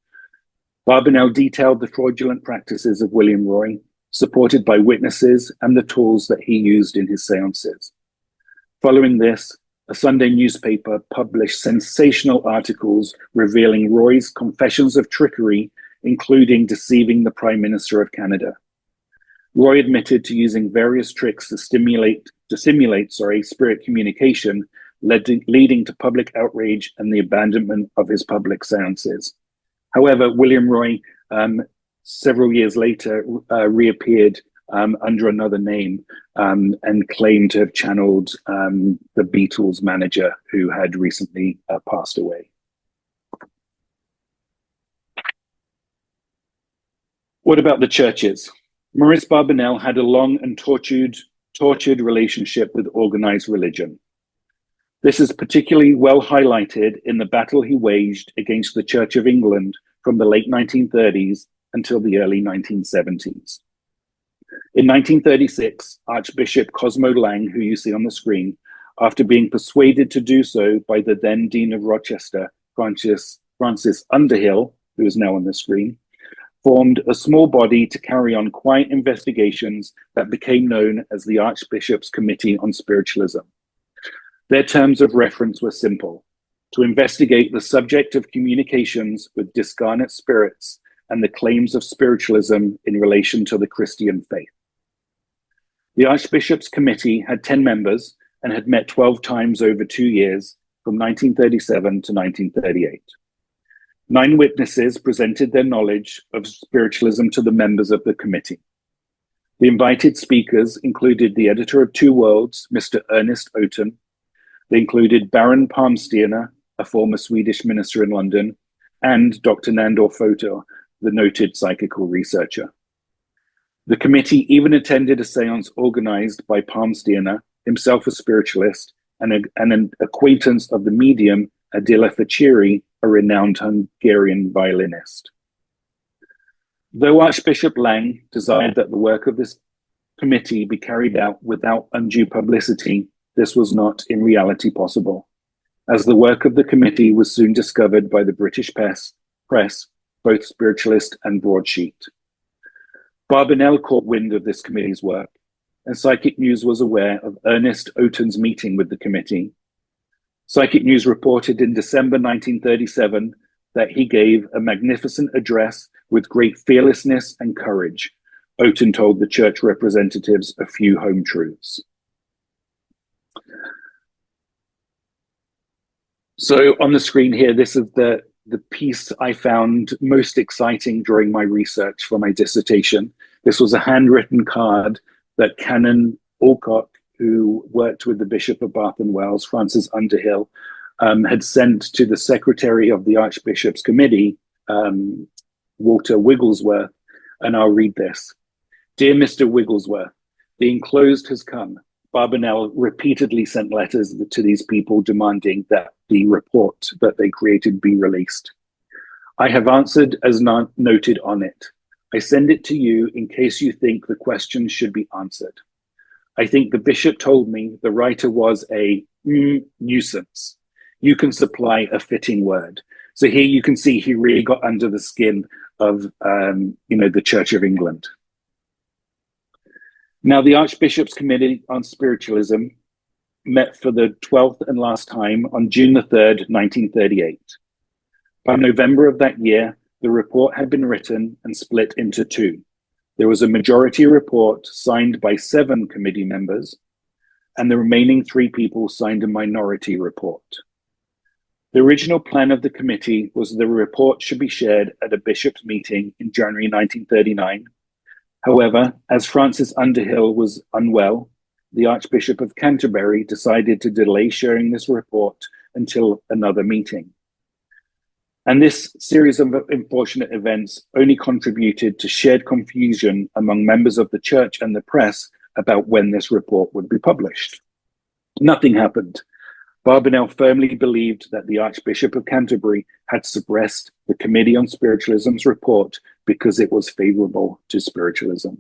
Barbanell detailed the fraudulent practices of William Roy, supported by witnesses and the tools that he used in his seances. Following this, a Sunday newspaper published sensational articles revealing Roy's confessions of trickery, including deceiving the Prime Minister of Canada. Roy admitted to using various tricks to simulate spirit communication, leading to public outrage and the abandonment of his public seances. However, William Roy, several years later, reappeared under another name and claimed to have channeled the Beatles manager who had recently passed away. What about the churches? Maurice Barbanell had a long and tortured relationship with organized religion. This is particularly well highlighted in the battle he waged against the Church of England from the late 1930s until the early 1970s. In 1936, Archbishop Cosmo Lang, who you see on the screen, after being persuaded to do so by the then Dean of Rochester, Francis Underhill, who is now on the screen, formed a small body to carry on quiet investigations that became known as the Archbishop's Committee on Spiritualism. Their terms of reference were simple: to investigate the subject of communications with discarnate spirits and the claims of spiritualism in relation to the Christian faith. The Archbishop's Committee had 10 members and had met 12 times over 2 years, from 1937 to 1938. 9 witnesses presented their knowledge of spiritualism to the members of the committee. The invited speakers included the editor of Two Worlds, Mr. Ernest Oaten, They included Baron Palmstierna, a former Swedish minister in London, and Dr. Nandor Fotor, the noted psychical researcher. The committee even attended a seance organized by Palmstierna, himself a spiritualist, and an acquaintance of the medium Adila Faciri, a renowned Hungarian violinist. Though Archbishop Lang desired that the work of this committee be carried out without undue publicity, this was not in reality possible, as the work of the committee was soon discovered by the British press, both spiritualist and broadsheet. Barbanell caught wind of this committee's work, and Psychic News was aware of Ernest Oaten's meeting with the committee. Psychic News reported in December 1937 that he gave a magnificent address with great fearlessness and courage. Oaten told the church representatives a few home truths. So on the screen here, this is the piece I found most exciting during my research for my dissertation. This was a handwritten card that Canon Alcock, who worked with the Bishop of Bath and Wells, Francis Underhill, had sent to the Secretary of the Archbishop's Committee, Walter Wigglesworth, and I'll read this. Dear Mr. Wigglesworth, the enclosed has come. Barbanell repeatedly sent letters to these people demanding that the report that they created be released. I have answered as noted on it. I send it to you in case you think the question should be answered. I think the bishop told me the writer was a nuisance. You can supply a fitting word. So here you can see he really got under the skin of the Church of England. Now, the Archbishop's Committee on Spiritualism met for the 12th and last time on June the 3rd, 1938. By November of that year, the report had been written and split into two. There was a majority report signed by 7 committee members, and the remaining 3 people signed a minority report. The original plan of the committee was the report should be shared at a bishop's meeting in January 1939. However, as Francis Underhill was unwell, the Archbishop of Canterbury decided to delay sharing this report until another meeting. And this series of unfortunate events only contributed to shared confusion among members of the church and the press about when this report would be published. Nothing happened. Barbanell firmly believed that the Archbishop of Canterbury had suppressed the Committee on Spiritualism's report because it was favorable to spiritualism.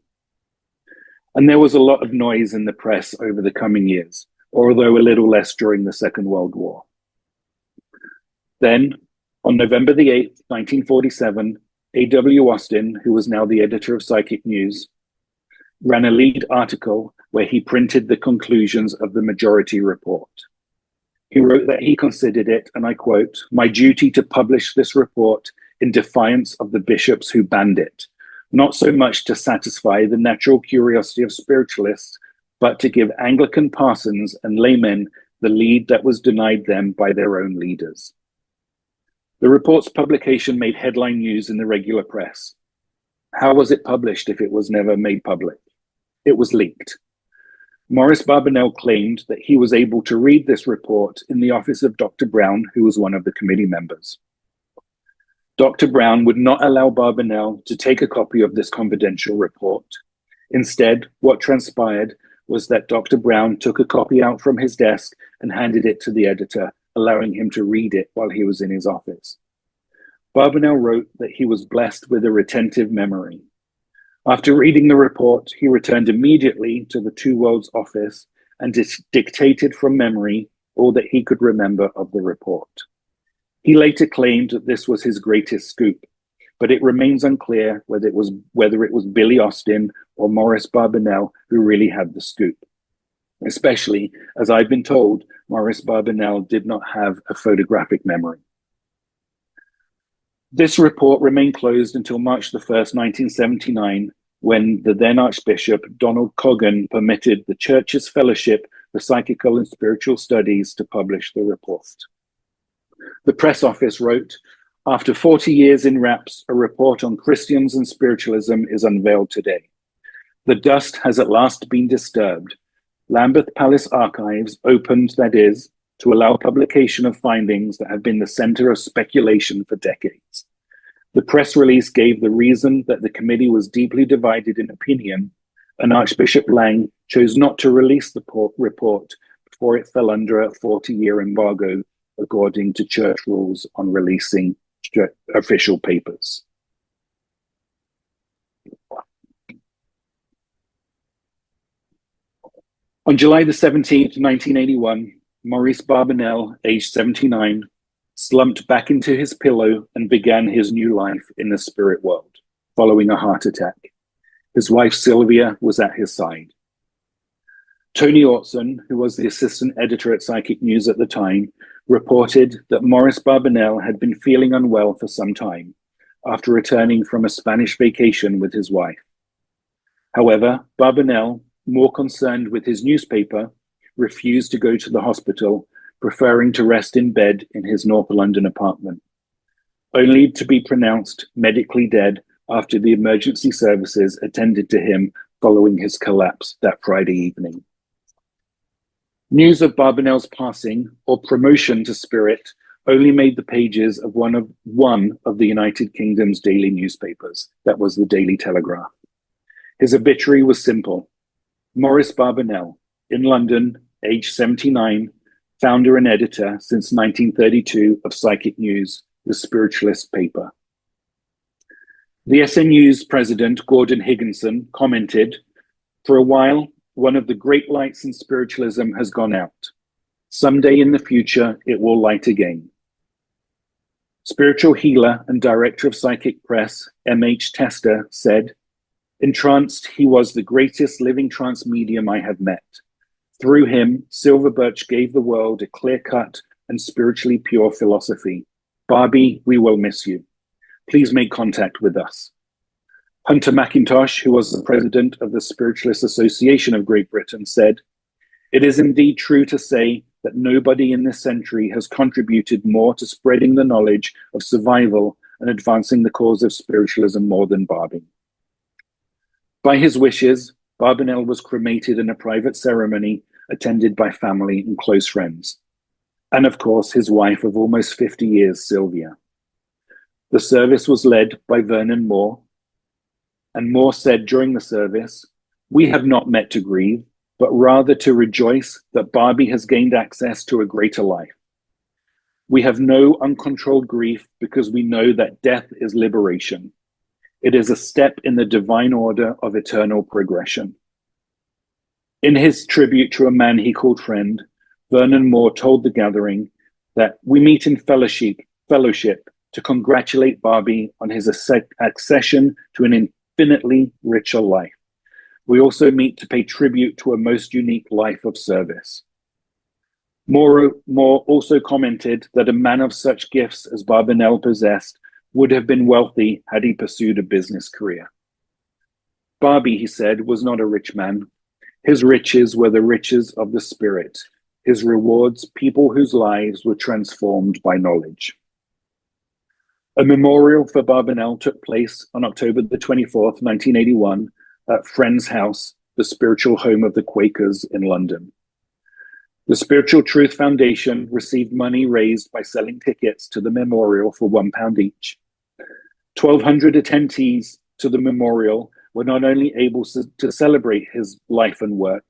And there was a lot of noise in the press over the coming years, although a little less during the Second World War. Then, on November the 8th, 1947, A.W. Austin, who was now the editor of Psychic News, ran a lead article where he printed the conclusions of the majority report. He wrote that he considered it, and I quote, "my duty to publish this report in defiance of the bishops who banned it, not so much to satisfy the natural curiosity of spiritualists, but to give Anglican parsons and laymen the lead that was denied them by their own leaders." The report's publication made headline news in the regular press. How was it published if it was never made public? It was leaked. Maurice Barbanell claimed that he was able to read this report in the office of Dr. Brown, who was one of the committee members. Dr. Brown would not allow Barbanell to take a copy of this confidential report. Instead, what transpired was that Dr. Brown took a copy out from his desk and handed it to the editor, allowing him to read it while he was in his office. Barbanell wrote that he was blessed with a retentive memory. After reading the report, he returned immediately to the Two Worlds office and dictated from memory all that he could remember of the report. He later claimed that this was his greatest scoop, but it remains unclear whether it was Billy Austin or Maurice Barbanell who really had the scoop. Especially, as I've been told, Maurice Barbanell did not have a photographic memory. This report remained closed until March the 1st, 1979, when the then Archbishop Donald Coggan permitted the Church's Fellowship for Psychical and Spiritual Studies to publish the report. The press office wrote, "After 40 years in wraps, a report on Christians and spiritualism is unveiled today. The dust has at last been disturbed. Lambeth Palace Archives, opened, that is, to allow publication of findings that have been the center of speculation for decades. The press release gave the reason that the committee was deeply divided in opinion, and Archbishop Lang chose not to release the report before it fell under a 40-year embargo, according to church rules on releasing official papers. On July the 17th, 1981, Maurice Barbanell, aged 79, slumped back into his pillow and began his new life in the spirit world, following a heart attack. His wife, Sylvia, was at his side. Tony Ortson, who was the assistant editor at Psychic News at the time, reported that Maurice Barbanell had been feeling unwell for some time after returning from a Spanish vacation with his wife. However, Barbanell, more concerned with his newspaper, refused to go to the hospital, preferring to rest in bed in his North London apartment, only to be pronounced medically dead after the emergency services attended to him following his collapse that Friday evening. News of Barbanell's passing or promotion to spirit only made the pages of one of the United Kingdom's daily newspapers, that was the Daily Telegraph. His obituary was simple: Maurice Barbanell, in London, age 79, founder and editor since 1932 of Psychic News, the spiritualist paper. The SNU's president, Gordon Higginson, commented, "For a while, one of the great lights in spiritualism has gone out. Someday in the future, it will light again." Spiritual healer and director of Psychic Press, M.H. Tester, said, "Entranced, he was the greatest living trance medium I have met. Through him, Silver Birch gave the world a clear-cut and spiritually pure philosophy. Barbie, we will miss you. Please make contact with us." Hunter McIntosh, who was the president of the Spiritualist Association of Great Britain, said, "It is indeed true to say that nobody in this century has contributed more to spreading the knowledge of survival and advancing the cause of spiritualism more than Barbie." By his wishes, Barbanell was cremated in a private ceremony attended by family and close friends, and of course his wife of almost 50 years, Sylvia. The service was led by Vernon Moore, and Moore said during the service, "We have not met to grieve, but rather to rejoice that Barbie has gained access to a greater life. We have no uncontrolled grief because we know that death is liberation. It is a step in the divine order of eternal progression." In his tribute to a man he called friend, Vernon Moore told the gathering that "we meet in fellowship to congratulate Barbie on his accession to an infinitely richer life. We also meet to pay tribute to a most unique life of service." Moore also commented that a man of such gifts as Barbanell possessed would have been wealthy had he pursued a business career. Barbie, he said, was not a rich man. His riches were the riches of the spirit. His rewards, people whose lives were transformed by knowledge. A memorial for Barbanell took place on October the 24th, 1981, at Friends House, the spiritual home of the Quakers in London. The Spiritual Truth Foundation received money raised by selling tickets to the memorial for £1 each. 1,200 attendees to the memorial were not only able to celebrate his life and work,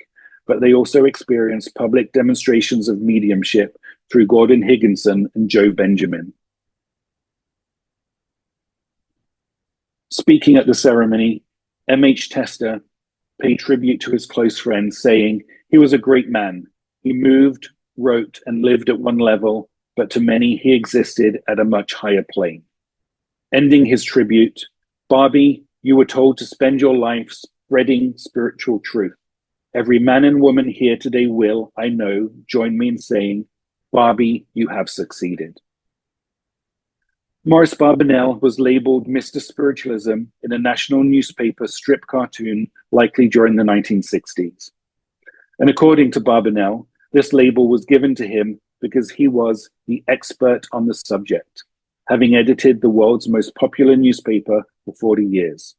but they also experienced public demonstrations of mediumship through Gordon Higginson and Joe Benjamin. Speaking at the ceremony, M.H. Tester paid tribute to his close friend, saying, "He was a great man. He moved, wrote, and lived at one level, but to many he existed at a much higher plane." Ending his tribute, "Barbie, you were told to spend your life spreading spiritual truth. Every man and woman here today will, I know, join me in saying, Barbie, you have succeeded." Maurice Barbanell was labeled Mr. Spiritualism in a national newspaper strip cartoon, likely during the 1960s. And according to Barbanell, this label was given to him because he was the expert on the subject, having edited the world's most popular newspaper for 40 years.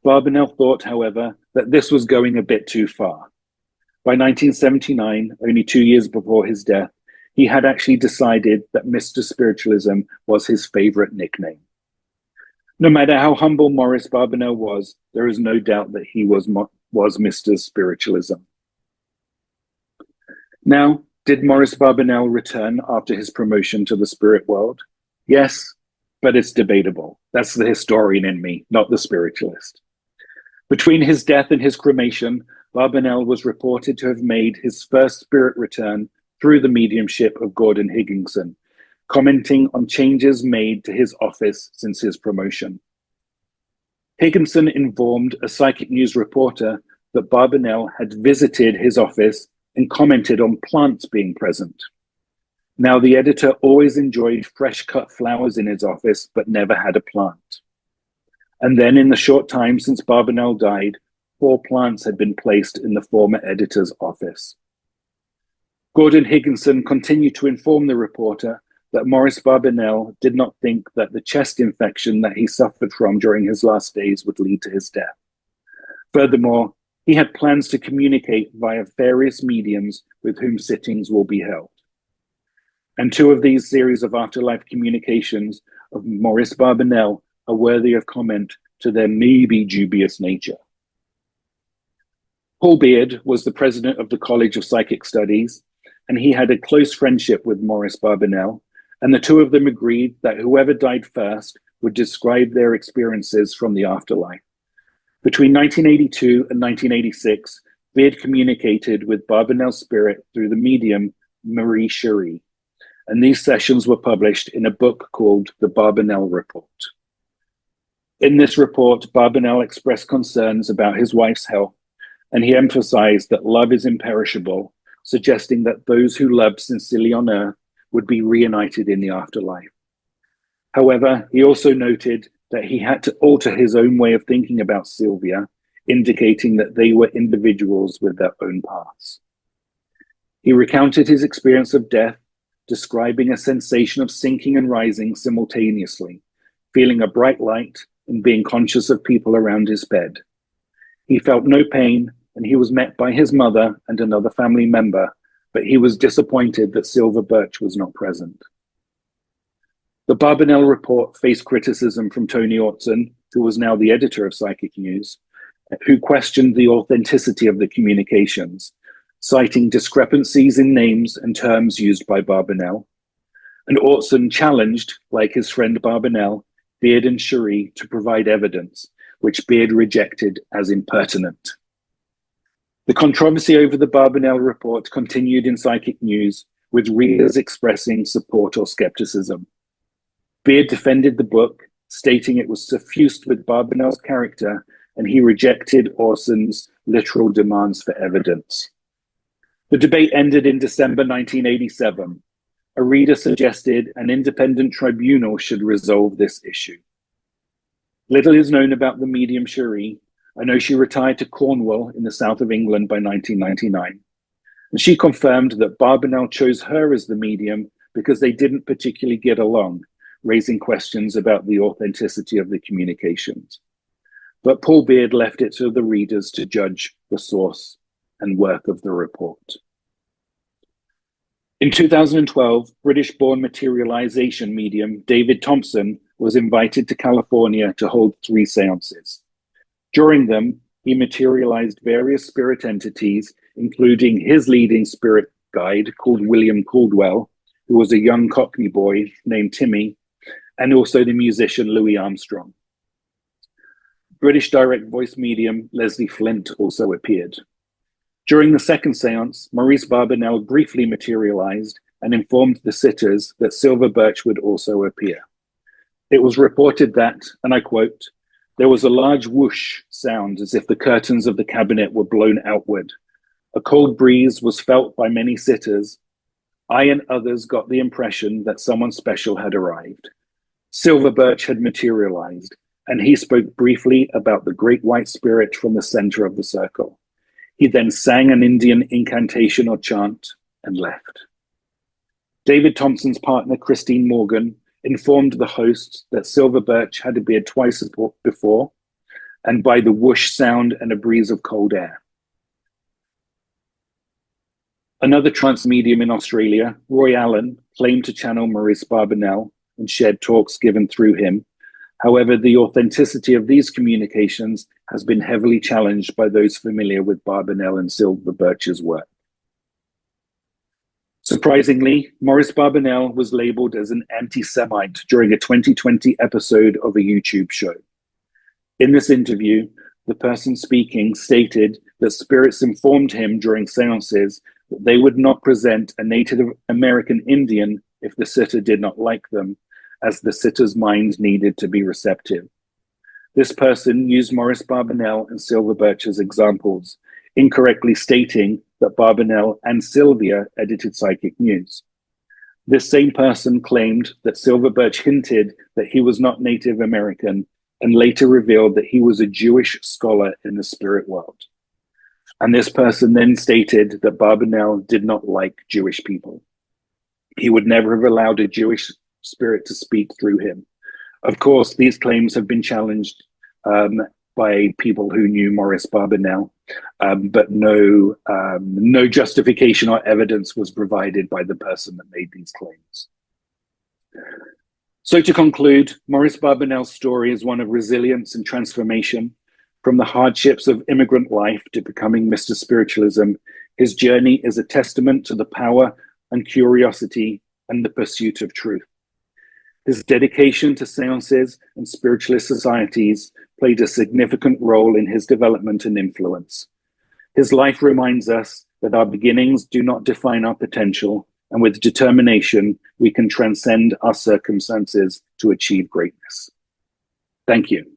Barbanell thought, however, that this was going a bit too far. By 1979, only 2 years before his death, he had actually decided that Mr. Spiritualism was his favorite nickname. No matter how humble Maurice Barbanell was, there is no doubt that he was Mr. Spiritualism. Now, did Maurice Barbanell return after his promotion to the spirit world? Yes, but it's debatable. That's the historian in me, not the spiritualist. Between his death and his cremation, Barbanell was reported to have made his first spirit return through the mediumship of Gordon Higginson, commenting on changes made to his office since his promotion. Higginson informed a Psychic News reporter that Barbanell had visited his office and commented on plants being present. Now, the editor always enjoyed fresh-cut flowers in his office, but never had a plant. And then, in the short time since Barbanell died, 4 plants had been placed in the former editor's office. Gordon Higginson continued to inform the reporter that Maurice Barbanell did not think that the chest infection that he suffered from during his last days would lead to his death. Furthermore, he had plans to communicate via various mediums with whom sittings will be held. And 2 of these series of afterlife communications of Maurice Barbanell are worthy of comment to their maybe dubious nature. Paul Beard was the president of the College of Psychic Studies, and he had a close friendship with Maurice Barbanell, and the 2 of them agreed that whoever died first would describe their experiences from the afterlife. Between 1982 and 1986, Beard communicated with Barbanell's spirit through the medium Marie Curie, and these sessions were published in a book called The Barbanell Report. In this report, Barbanell expressed concerns about his wife's health, and he emphasized that love is imperishable, suggesting that those who loved sincerely on earth would be reunited in the afterlife. However, he also noted that he had to alter his own way of thinking about Sylvia, indicating that they were individuals with their own paths. He recounted his experience of death, describing a sensation of sinking and rising simultaneously, feeling a bright light and being conscious of people around his bed. He felt no pain, and he was met by his mother and another family member, but he was disappointed that Silver Birch was not present. The Barbanell report faced criticism from Tony Ortson, who was now the editor of Psychic News, who questioned the authenticity of the communications, citing discrepancies in names and terms used by Barbanell. And Ortson challenged, like his friend Barbanell, Beard and Curie to provide evidence, which Beard rejected as impertinent. The controversy over the Barbanell report continued in Psychic News, with readers expressing support or skepticism. Beard defended the book, stating it was suffused with Barbanell's character, and he rejected Orson's literal demands for evidence. The debate ended in December 1987. A reader suggested an independent tribunal should resolve this issue. Little is known about the medium Curie. I know she retired to Cornwall in the south of England by 1999. And she confirmed that Barbanell chose her as the medium because they didn't particularly get along, raising questions about the authenticity of the communications. But Paul Beard left it to the readers to judge the source and worth of the report. In 2012, British-born materialization medium David Thompson was invited to California to hold 3 seances. During them, he materialized various spirit entities, including his leading spirit guide called William Caldwell, who was a young Cockney boy named Timmy, and also the musician Louis Armstrong. British direct voice medium Leslie Flint also appeared. During the second seance, Maurice Barbanell briefly materialized and informed the sitters that Silver Birch would also appear. It was reported that, and I quote, "There was a large whoosh sound as if the curtains of the cabinet were blown outward. A cold breeze was felt by many sitters. I and others got the impression that someone special had arrived. Silver Birch had materialized, and he spoke briefly about the great white spirit from the center of the circle. He then sang an Indian incantation or chant and left." David Thompson's partner, Christine Morgan, informed the hosts that Silver Birch had appeared twice before, and by the whoosh sound and a breeze of cold air. Another trance medium in Australia, Roy Allen, claimed to channel Maurice Barbanell and shared talks given through him. However, the authenticity of these communications has been heavily challenged by those familiar with Barbanell and Sylva Birch's work. Surprisingly, Maurice Barbanell was labeled as an anti-Semite during a 2020 episode of a YouTube show. In this interview, the person speaking stated that spirits informed him during seances that they would not present a Native American Indian if the sitter did not like them, as the sitter's mind needed to be receptive. This person used Maurice Barbanell and Sylva Birch as examples, incorrectly stating that Barbanell and Sylvia edited Psychic News. This same person claimed that Sylva Birch hinted that he was not Native American and later revealed that he was a Jewish scholar in the spirit world. And this person then stated that Barbanell did not like Jewish people. He would never have allowed a Jewish spirit to speak through him. Of course, these claims have been challenged by people who knew Maurice Barbanell, but no justification or evidence was provided by the person that made these claims. So to conclude, Maurice Barbanell's story is one of resilience and transformation. From the hardships of immigrant life to becoming Mr. Spiritualism, his journey is a testament to the power and curiosity and the pursuit of truth. His dedication to seances and spiritualist societies played a significant role in his development and influence. His life reminds us that our beginnings do not define our potential, and with determination, we can transcend our circumstances to achieve greatness. Thank you.